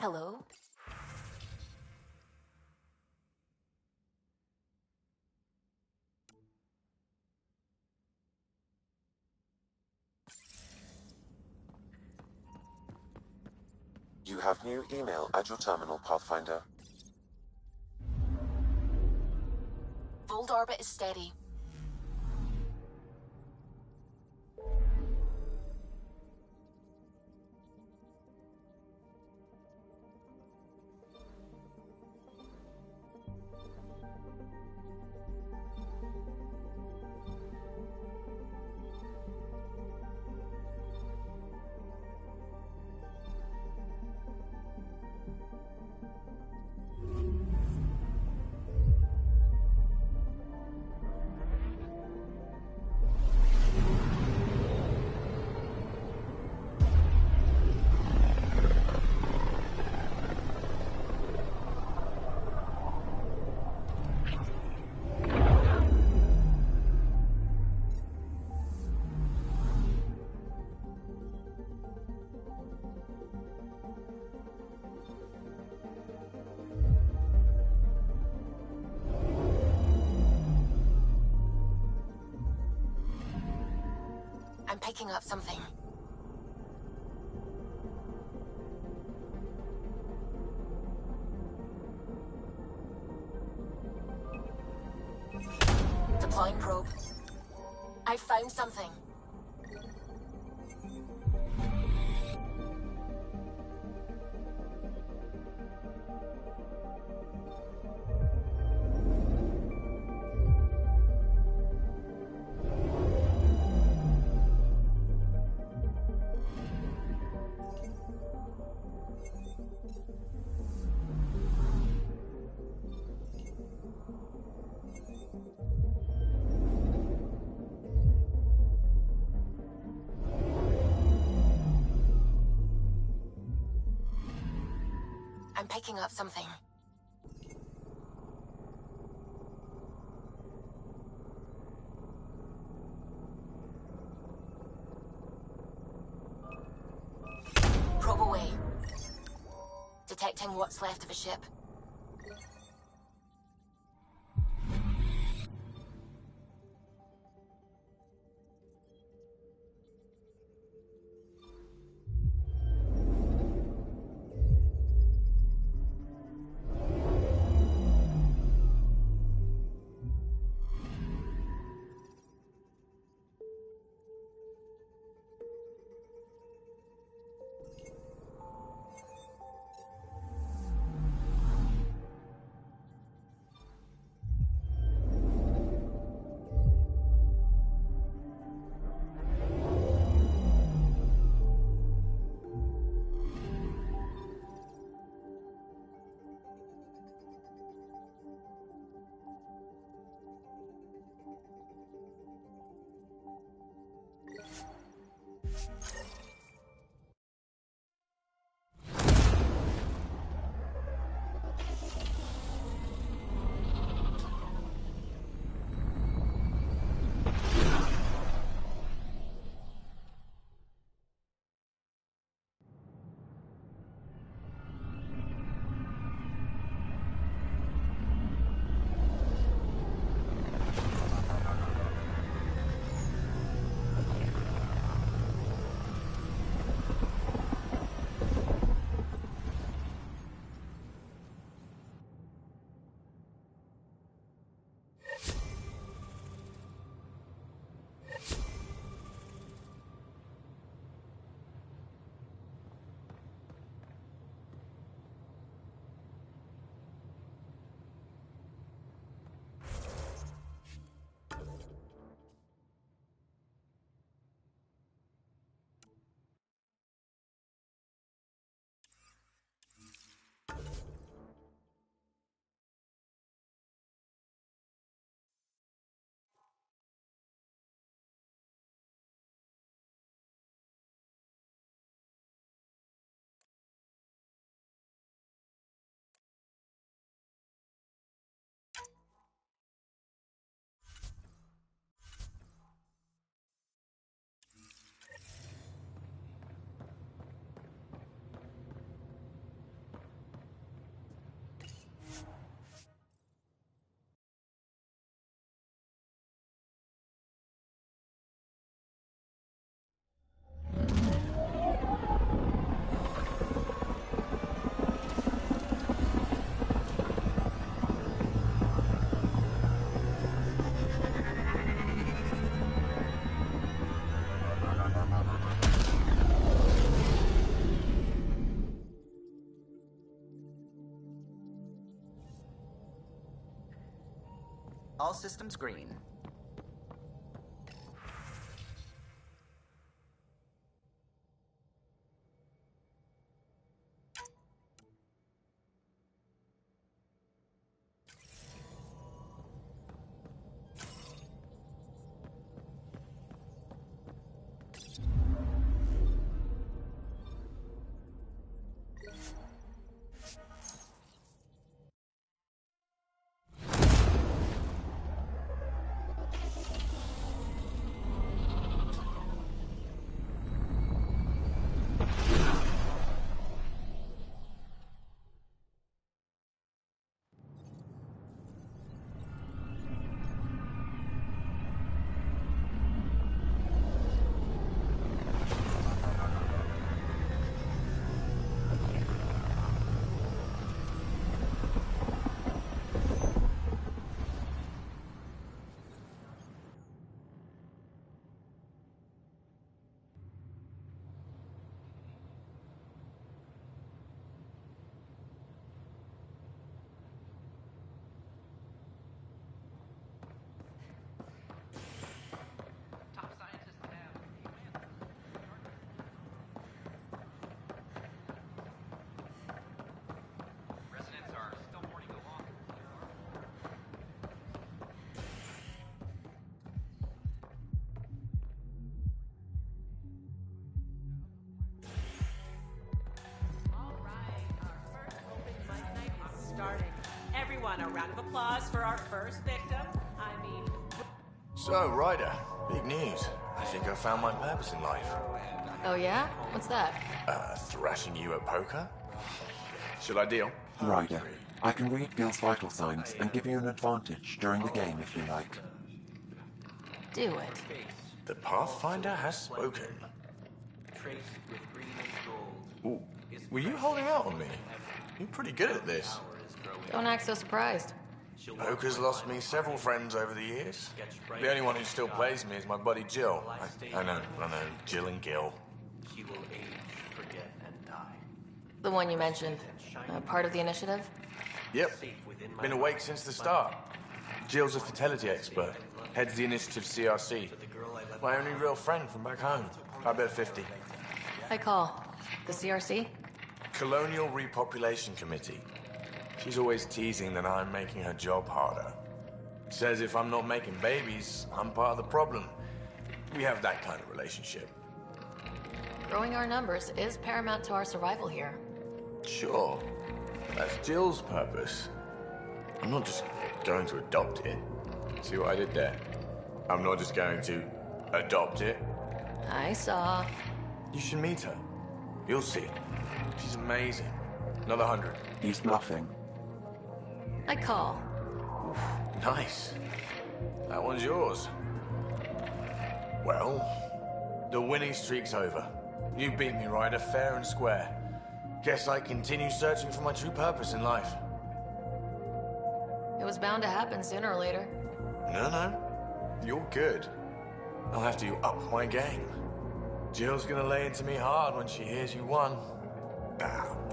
Speaker 12: Hello?
Speaker 4: You have new email at your terminal, Pathfinder.
Speaker 12: Vold orbit is steady. I'm picking up something. Deploying probe. I found something. I'm picking up something. Probe away. Detecting what's left of a ship.
Speaker 7: All systems green.
Speaker 10: on, a round of applause for our first victim. I mean...
Speaker 13: So, Ryder, big news. I think I found my purpose in life.
Speaker 3: Oh yeah? What's that?
Speaker 13: Thrashing you at poker? Should I deal?
Speaker 4: Ryder, I can read Gil's vital signs and give you an advantage during the game if you like.
Speaker 3: Do it.
Speaker 13: The Pathfinder has spoken. Ooh, were you holding out on me? You're pretty good at this.
Speaker 3: Don't act so surprised.
Speaker 13: Poker's lost me several friends over the years. The only one who still plays me is my buddy Jill. I know, Jill and Gil.
Speaker 5: She will age, forget, and die.
Speaker 3: The one you mentioned. Part of the initiative?
Speaker 13: Yep. Been awake since the start. Jill's a fertility expert. Heads the initiative CRC. My only real friend from back home. I bet 50.
Speaker 3: I call. The CRC?
Speaker 13: Colonial Repopulation Committee. She's always teasing that I'm making her job harder. Says if I'm not making babies, I'm part of the problem. We have that kind of relationship.
Speaker 3: Growing our numbers is paramount to our survival here.
Speaker 13: Sure. That's Jill's purpose. I'm not just going to adopt it. See what I did there? I'm not just going to adopt it.
Speaker 3: I saw.
Speaker 13: You should meet her. You'll see. She's amazing. Another 100.
Speaker 4: He's bluffing.
Speaker 3: I call.
Speaker 13: Nice. That one's yours. Well, the winning streak's over. You beat me, Ryder, fair and square. Guess I continue searching for my true purpose in life.
Speaker 3: It was bound to happen sooner or later.
Speaker 13: No. You're good. I'll have to up my game. Jill's gonna lay into me hard when she hears you won.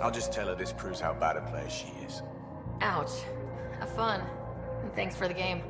Speaker 13: I'll just tell her this proves how bad a player she is.
Speaker 3: Ouch. Have fun. And thanks for the game.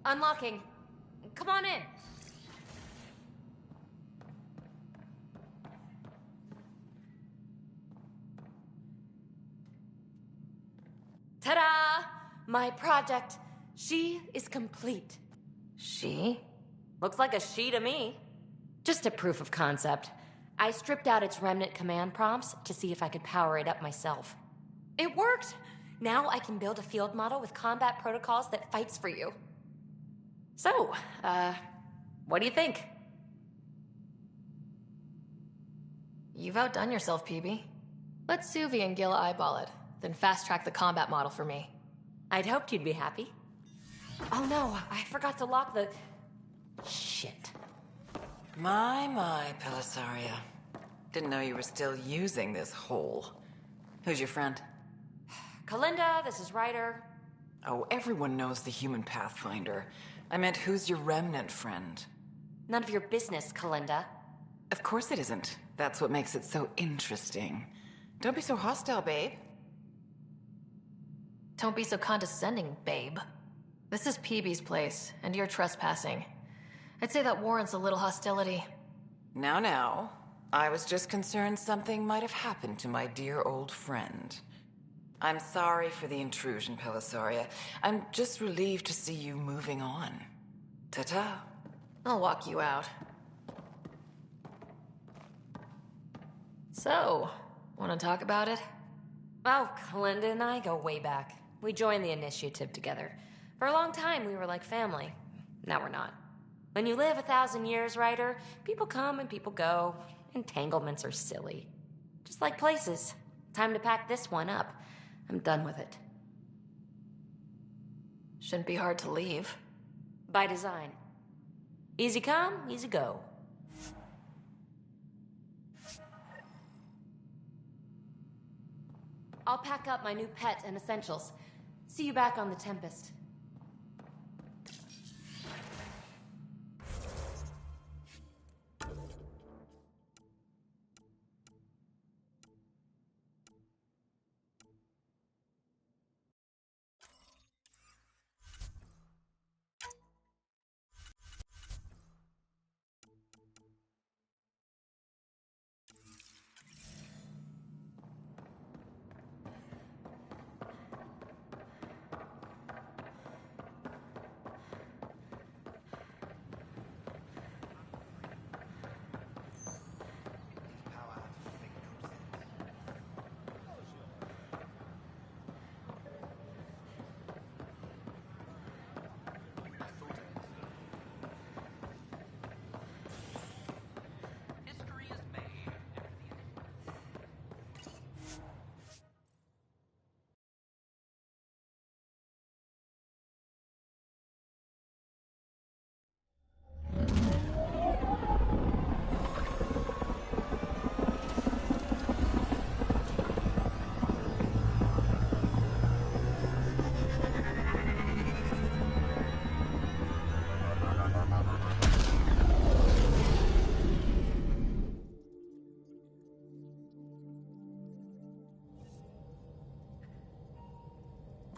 Speaker 8: Unlocking. Come on in. Ta-da! My project. She is complete.
Speaker 3: She?
Speaker 8: Looks like a she to me. Just a proof of concept. I stripped out its remnant command prompts to see if I could power it up myself. It worked! Now I can build a field model with combat protocols that fights for you. So, what do you think?
Speaker 3: You've outdone yourself, PB. Let Suvi and Gil eyeball it, then fast-track the combat model for me.
Speaker 8: I'd hoped you'd be happy. Oh no, I forgot to lock the... Shit.
Speaker 16: My, Pelisaria. Didn't know you were still using this hole. Who's your friend?
Speaker 8: Kalinda, this is Ryder.
Speaker 16: Oh, everyone knows the human Pathfinder. I meant, who's your remnant friend?
Speaker 8: None of your business, Kalinda.
Speaker 16: Of course it isn't. That's what makes it so interesting. Don't be so hostile, babe.
Speaker 3: Don't be so condescending, babe. This is PB's place, and you're trespassing. I'd say that warrants a little hostility.
Speaker 16: Now. I was just concerned something might have happened to my dear old friend. I'm sorry for the intrusion, Pelisaria. I'm just relieved to see you moving on. Ta-ta.
Speaker 3: I'll walk you out. So, want to talk about it?
Speaker 8: Oh, Kalinda and I go way back. We joined the initiative together. For a long time, we were like family. Now we're not. When you live 1,000 years, Ryder, people come and people go. Entanglements are silly. Just like places. Time to pack this one up. I'm done with it.
Speaker 3: Shouldn't be hard to leave.
Speaker 8: By design. Easy come, easy go. I'll pack up my new pet and essentials. See you back on the Tempest.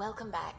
Speaker 11: Welcome back.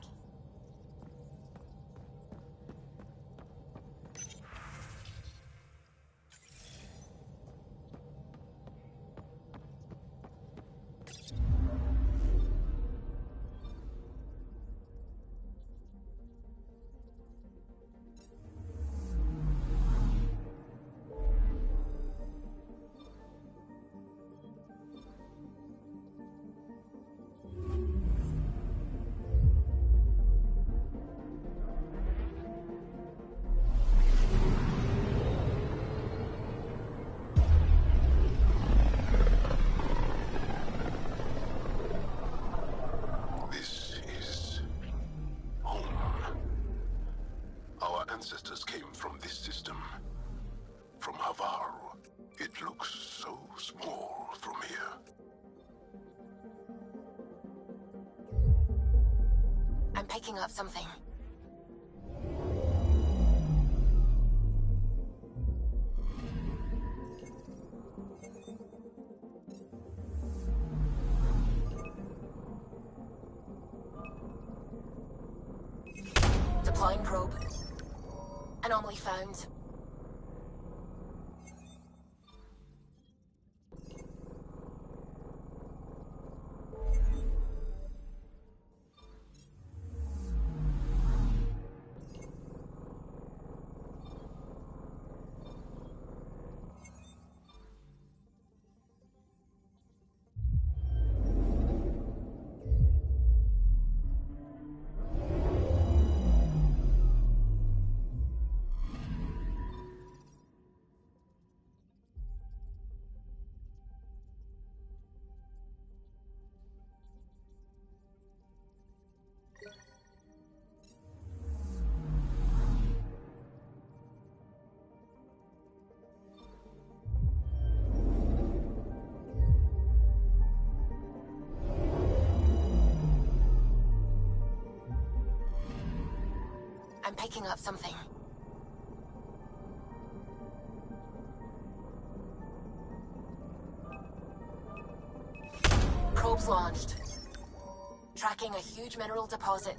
Speaker 6: Ancestors came from this system. From Havaru. It looks so small from here.
Speaker 11: I'm picking up something. Deploying probe. Anomaly found.
Speaker 12: I'm picking up something. Probes launched. Tracking a huge mineral deposit.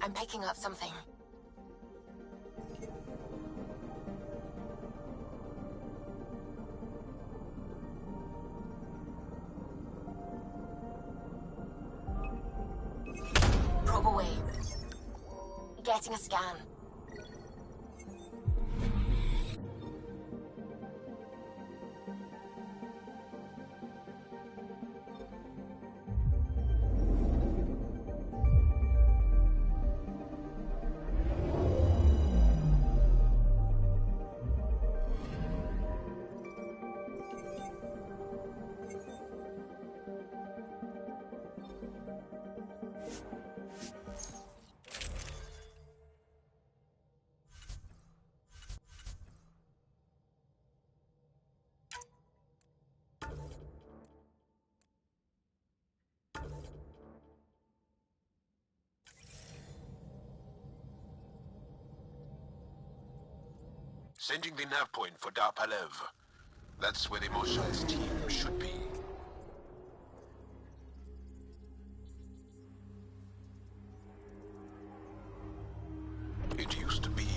Speaker 12: I'm picking up something. Probe away. Getting a scan.
Speaker 6: Sending the nav point for Dar Palev. That's where the Moshai's team should be. It used to be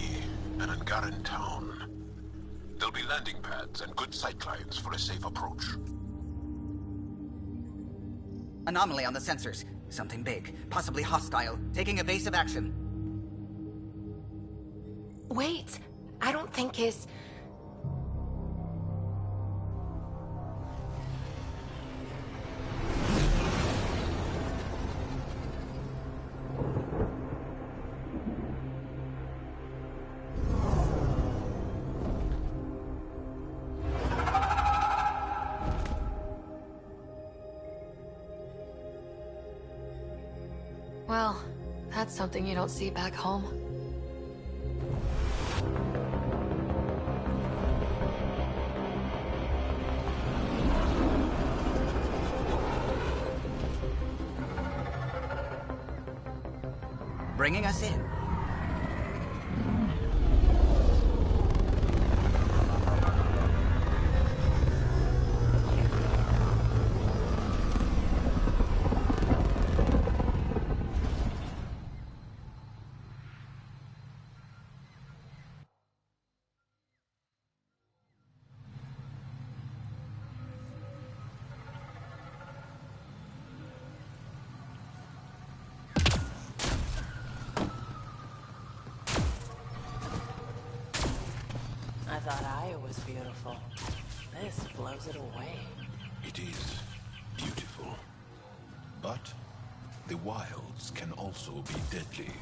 Speaker 6: an Angaran town. There'll be landing pads and good sightlines for a safe approach.
Speaker 7: Anomaly on the sensors. Something big, possibly hostile, taking evasive action.
Speaker 12: Wait! I don't think his...
Speaker 3: Well, that's something you don't see back home.
Speaker 7: Bringing us in.
Speaker 10: I thought Aya was beautiful. This blows it away.
Speaker 6: It is beautiful. But the wilds can also be deadly.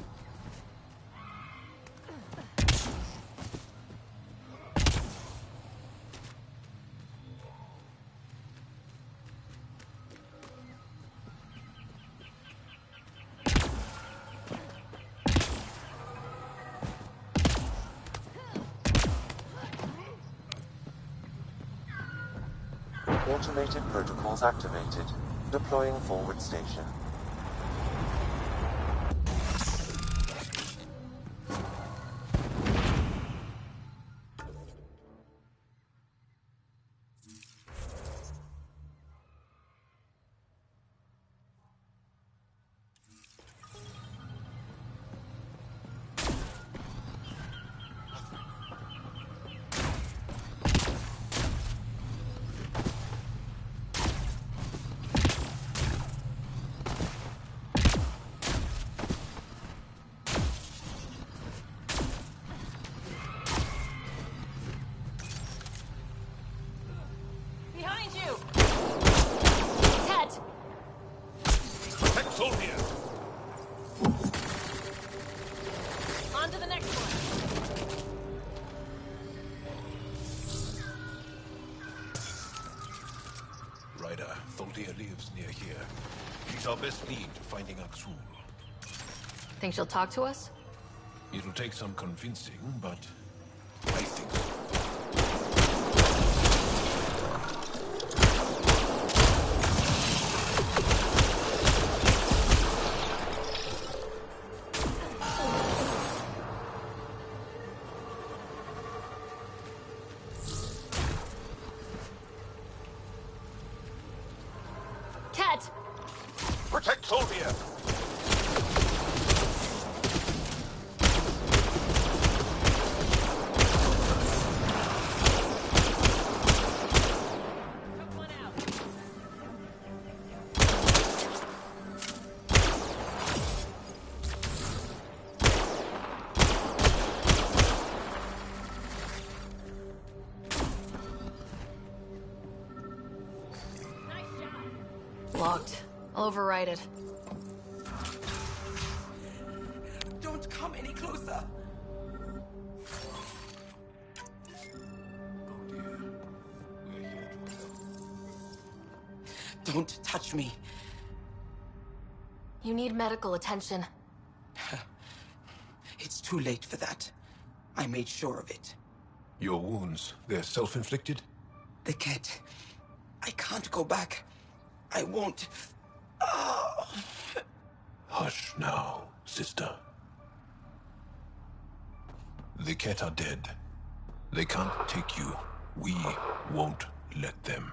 Speaker 4: Automated protocols activated. Deploying forward station.
Speaker 10: Behind you!
Speaker 3: Ted!
Speaker 6: Protect Soldier!
Speaker 10: On to the next one!
Speaker 6: Ryder, Tholdir lives near here. He's our best lead to finding Aksul.
Speaker 3: Think she'll talk to us?
Speaker 6: It'll take some convincing, but I think so.
Speaker 3: Cat!
Speaker 6: Protect Solvia!
Speaker 3: Locked. I'll override it.
Speaker 16: Don't come any closer. Don't touch me.
Speaker 3: You need medical attention.
Speaker 16: It's too late for that. I made sure of it.
Speaker 6: Your wounds, they're self-inflicted?
Speaker 16: The cat. I can't go back. I won't. Oh.
Speaker 6: Hush now, sister. The Ket are dead. They can't take you. We won't let them.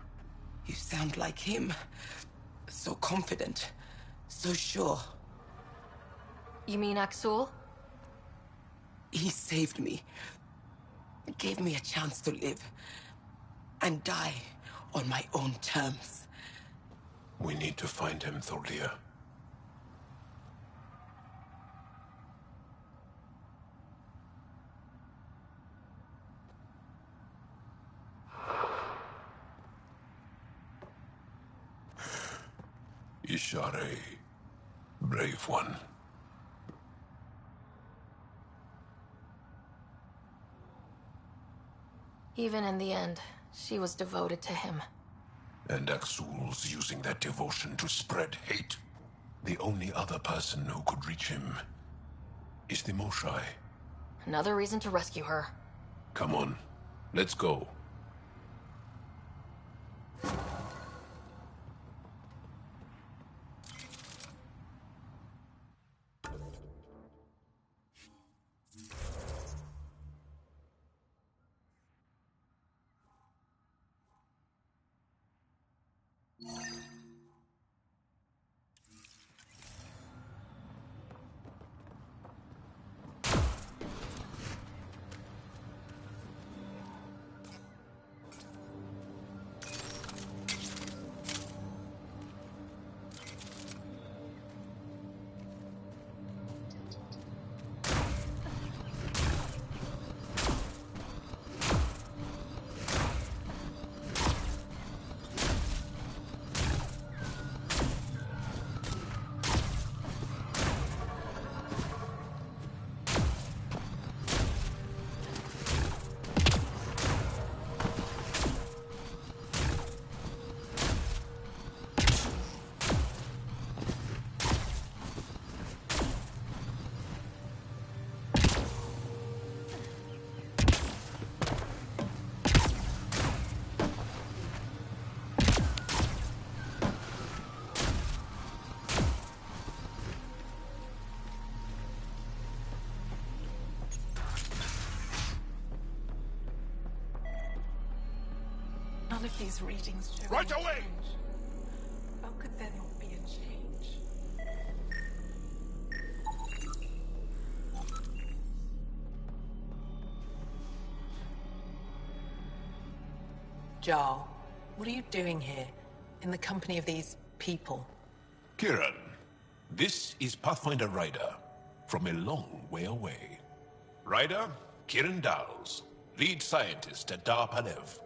Speaker 16: You sound like him. So confident. So sure.
Speaker 3: You mean Aksul?
Speaker 16: He saved me. Gave me a chance to live. And die on my own terms.
Speaker 6: We need to find him, Thorlia. Ishare, brave one.
Speaker 3: Even in the end, she was devoted to him.
Speaker 6: And Aksul's using that devotion to spread hate. The only other person who could reach him is the Moshae.
Speaker 3: Another reason to rescue her.
Speaker 6: Come on, let's go.
Speaker 15: None of these readings show.
Speaker 6: Right away!
Speaker 15: How could there not be a change? Jarl, what are you doing here? In the company of these people?
Speaker 6: Kiran, this is Pathfinder Ryder, from a long way away. Ryder, Kiran Dowles, lead scientist at Dar Palev.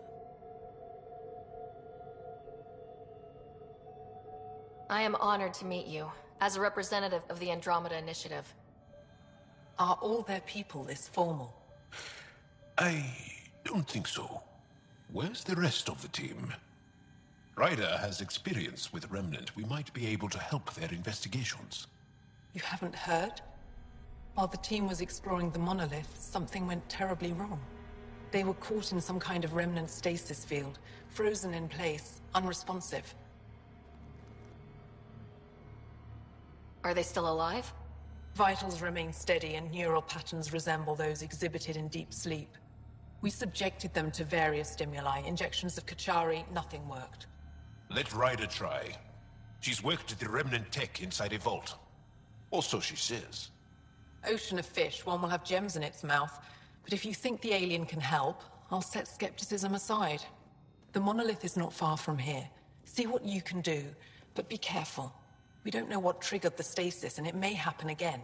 Speaker 3: I am honored to meet you, as a representative of the Andromeda Initiative.
Speaker 15: Are all their people this formal?
Speaker 6: I don't think so. Where's the rest of the team? Ryder has experience with Remnant. We might be able to help their investigations.
Speaker 15: You haven't heard? While the team was exploring the monolith, something went terribly wrong. They were caught in some kind of remnant stasis field, frozen in place, unresponsive.
Speaker 3: Are they still alive?
Speaker 15: Vitals remain steady and neural patterns resemble those exhibited in deep sleep. We subjected them to various stimuli, injections of Kachari, nothing worked.
Speaker 6: Let Ryder try. She's worked at the remnant tech inside a vault. Or so she says.
Speaker 15: Ocean of fish, one will have gems in its mouth. But if you think the alien can help, I'll set skepticism aside. The monolith is not far from here. See what you can do, but be careful. We don't know what triggered the stasis, and it may happen again.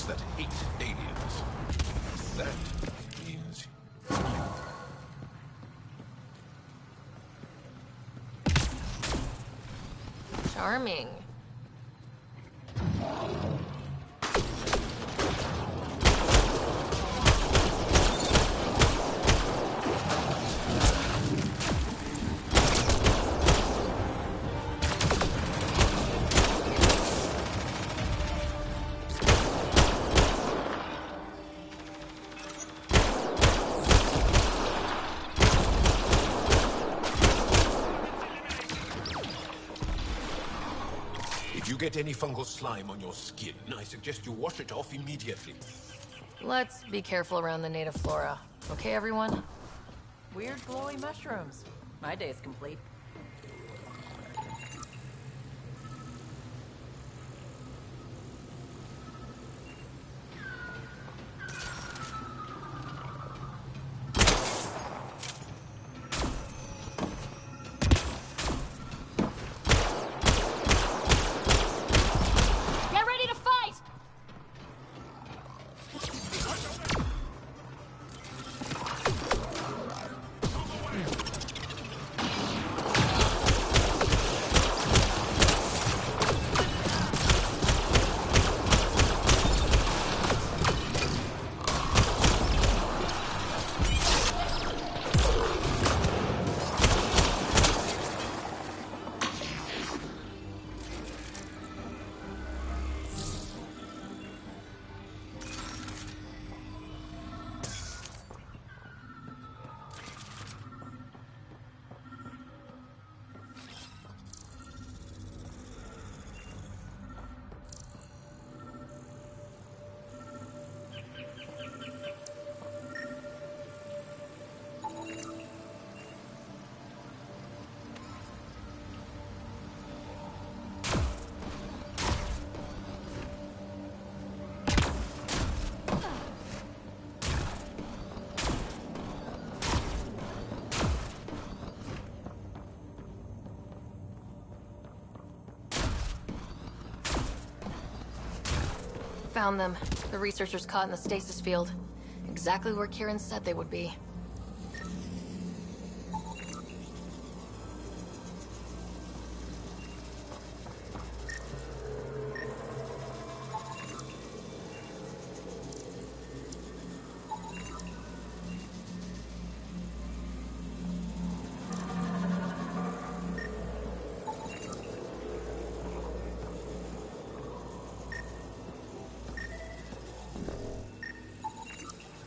Speaker 6: That hate aliens. That means
Speaker 3: Charming.
Speaker 6: get any fungal slime on your skin, I suggest you wash it off immediately.
Speaker 3: Let's be careful around the native flora. Okay, everyone?
Speaker 10: Weird glowy mushrooms. My day's complete.
Speaker 3: Found them. The researchers caught in the stasis field. Exactly where Kieran said they would be.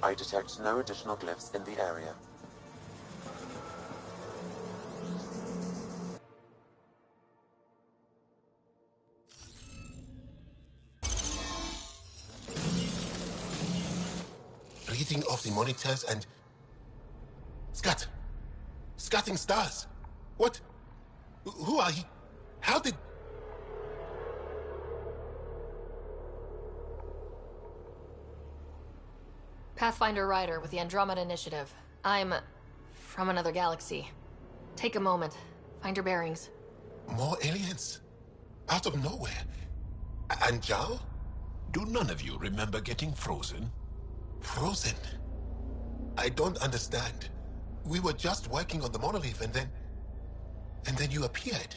Speaker 4: I detect no additional glyphs in the area.
Speaker 17: hitting off the monitors and... Scat! Scatting stars! What? Who are you? How did...
Speaker 3: Pathfinder Ryder with the Andromeda Initiative. I'm... from another galaxy. Take a moment. Find your bearings.
Speaker 17: More aliens? Out of nowhere? And Zhao?
Speaker 6: Do none of you remember getting frozen?
Speaker 17: Frozen? I don't understand. We were just working on the monolith and then... And then you appeared.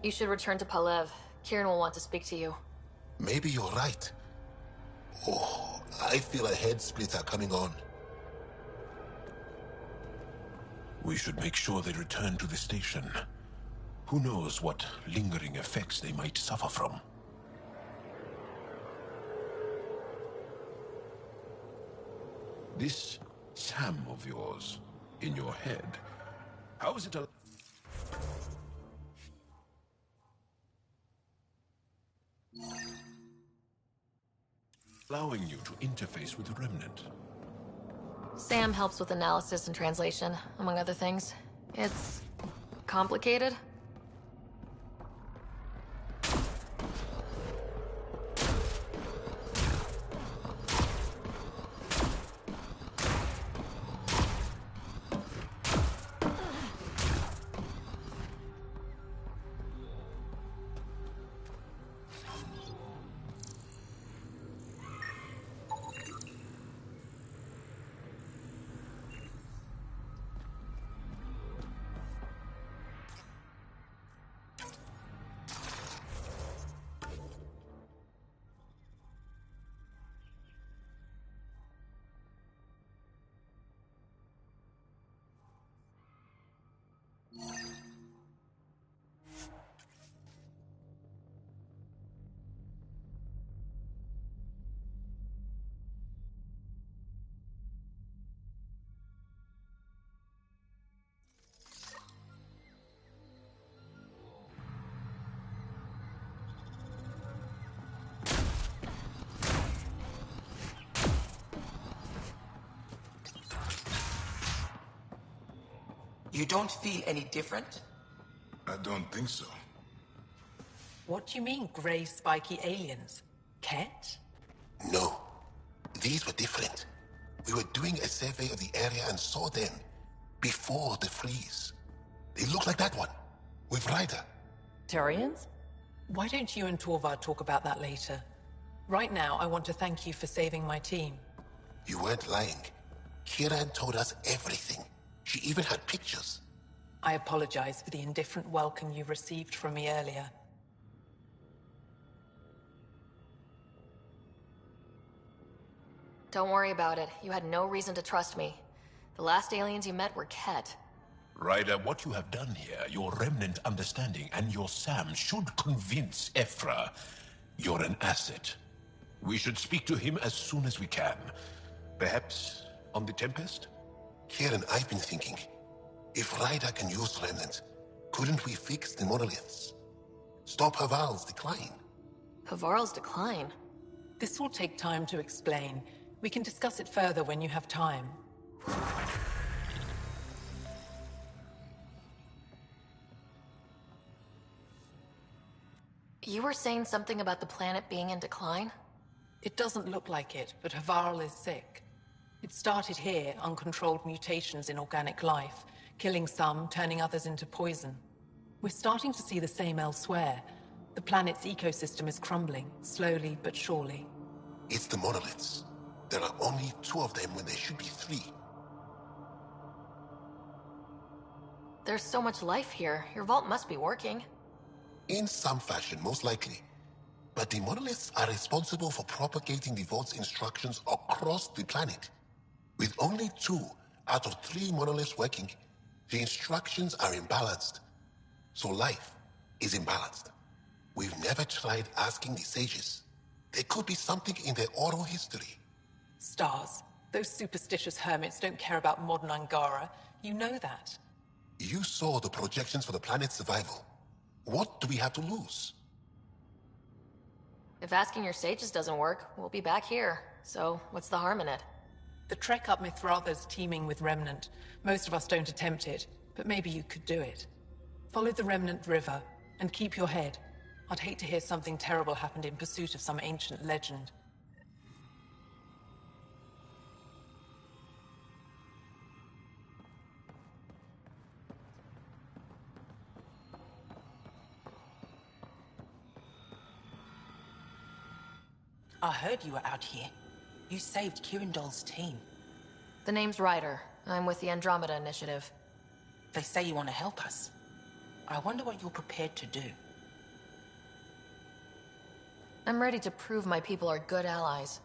Speaker 3: You should return to Palev. Kieran will want to speak to you.
Speaker 17: Maybe you're right. Oh, I feel a head splitter coming on.
Speaker 6: We should make sure they return to the station. Who knows what lingering effects they might suffer from. This Sam of yours, in your head, how is it allowing you to interface with the Remnant?
Speaker 3: Sam helps with analysis and translation, among other things. It's... complicated.
Speaker 7: You don't feel any different?
Speaker 18: I don't think so.
Speaker 10: What do you mean, grey spiky aliens? Ket?
Speaker 17: No. These were different. We were doing a survey of the area and saw them before the freeze. They look like that one, with Ryder.
Speaker 10: Turians? Why don't you and Torvald talk about that later? Right now, I want to thank you for saving my team.
Speaker 17: You weren't lying. Kieran told us everything. She even had pictures.
Speaker 10: I apologize for the indifferent welcome you received from me earlier.
Speaker 3: Don't worry about it. You had no reason to trust me. The last aliens you met were Ket.
Speaker 6: Ryder, what you have done here, your remnant understanding and your Sam should convince Ephra you're an asset. We should speak to him as soon as we can. Perhaps on the Tempest?
Speaker 17: Kieran, I've been thinking, if Ryder can use Remnant, couldn't we fix the monoliths? Stop Havarl's decline?
Speaker 3: Havarl's decline?
Speaker 10: This will take time to explain. We can discuss it further when you have time.
Speaker 3: You were saying something about the planet being in decline?
Speaker 10: It doesn't look like it, but Havarl is sick. It started here, uncontrolled mutations in organic life, killing some, turning others into poison. We're starting to see the same elsewhere. The planet's ecosystem is crumbling, slowly but surely.
Speaker 17: It's the monoliths. There are only 2 of them when there should be 3.
Speaker 3: There's so much life here. Your vault must be working.
Speaker 17: In some fashion, most likely. But the monoliths are responsible for propagating the vault's instructions across the planet. With only 2 out of 3 monoliths working, the instructions are imbalanced. So life is imbalanced. We've never tried asking the sages. There could be something in their oral history.
Speaker 10: Stars. Those superstitious hermits don't care about modern Angara. You know that.
Speaker 17: You saw the projections for the planet's survival. What do we have to lose?
Speaker 3: If asking your sages doesn't work, we'll be back here. So, what's the harm in it?
Speaker 10: The trek up Mithratha's teeming with Remnant. Most of us don't attempt it, but maybe you could do it. Follow the Remnant River, and keep your head. I'd hate to hear something terrible happened in pursuit of some ancient legend.
Speaker 19: I heard you were out here. You saved Kirindol's team.
Speaker 3: The name's Ryder. I'm with the Andromeda Initiative.
Speaker 19: They say you want to help us. I wonder what you're prepared to do.
Speaker 3: I'm ready to prove my people are good allies.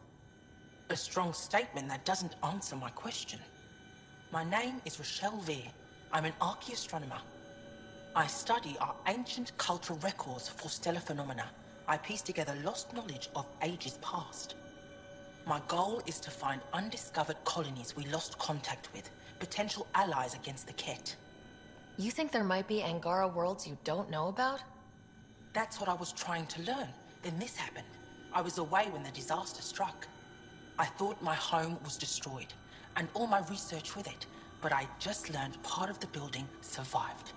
Speaker 19: A strong statement that doesn't answer my question. My name is Rochelle Veer. I'm an archaeoastronomer. I study our ancient cultural records for stellar phenomena. I piece together lost knowledge of ages past. My goal is to find undiscovered colonies we lost contact with, potential allies against the Ket.
Speaker 3: You think there might be Angara worlds you don't know about?
Speaker 19: That's what I was trying to learn. Then this happened. I was away when the disaster struck. I thought my home was destroyed, and all my research with it, but I just learned part of the building survived.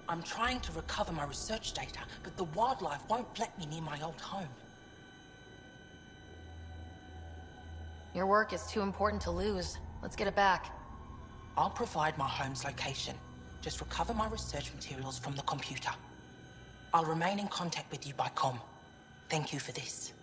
Speaker 19: I'm trying to recover my research data, but the wildlife won't let me near my old home.
Speaker 3: Your work is too important to lose. Let's get it back.
Speaker 19: I'll provide my home's location. Just recover my research materials from the computer. I'll remain in contact with you by comm. Thank you for this.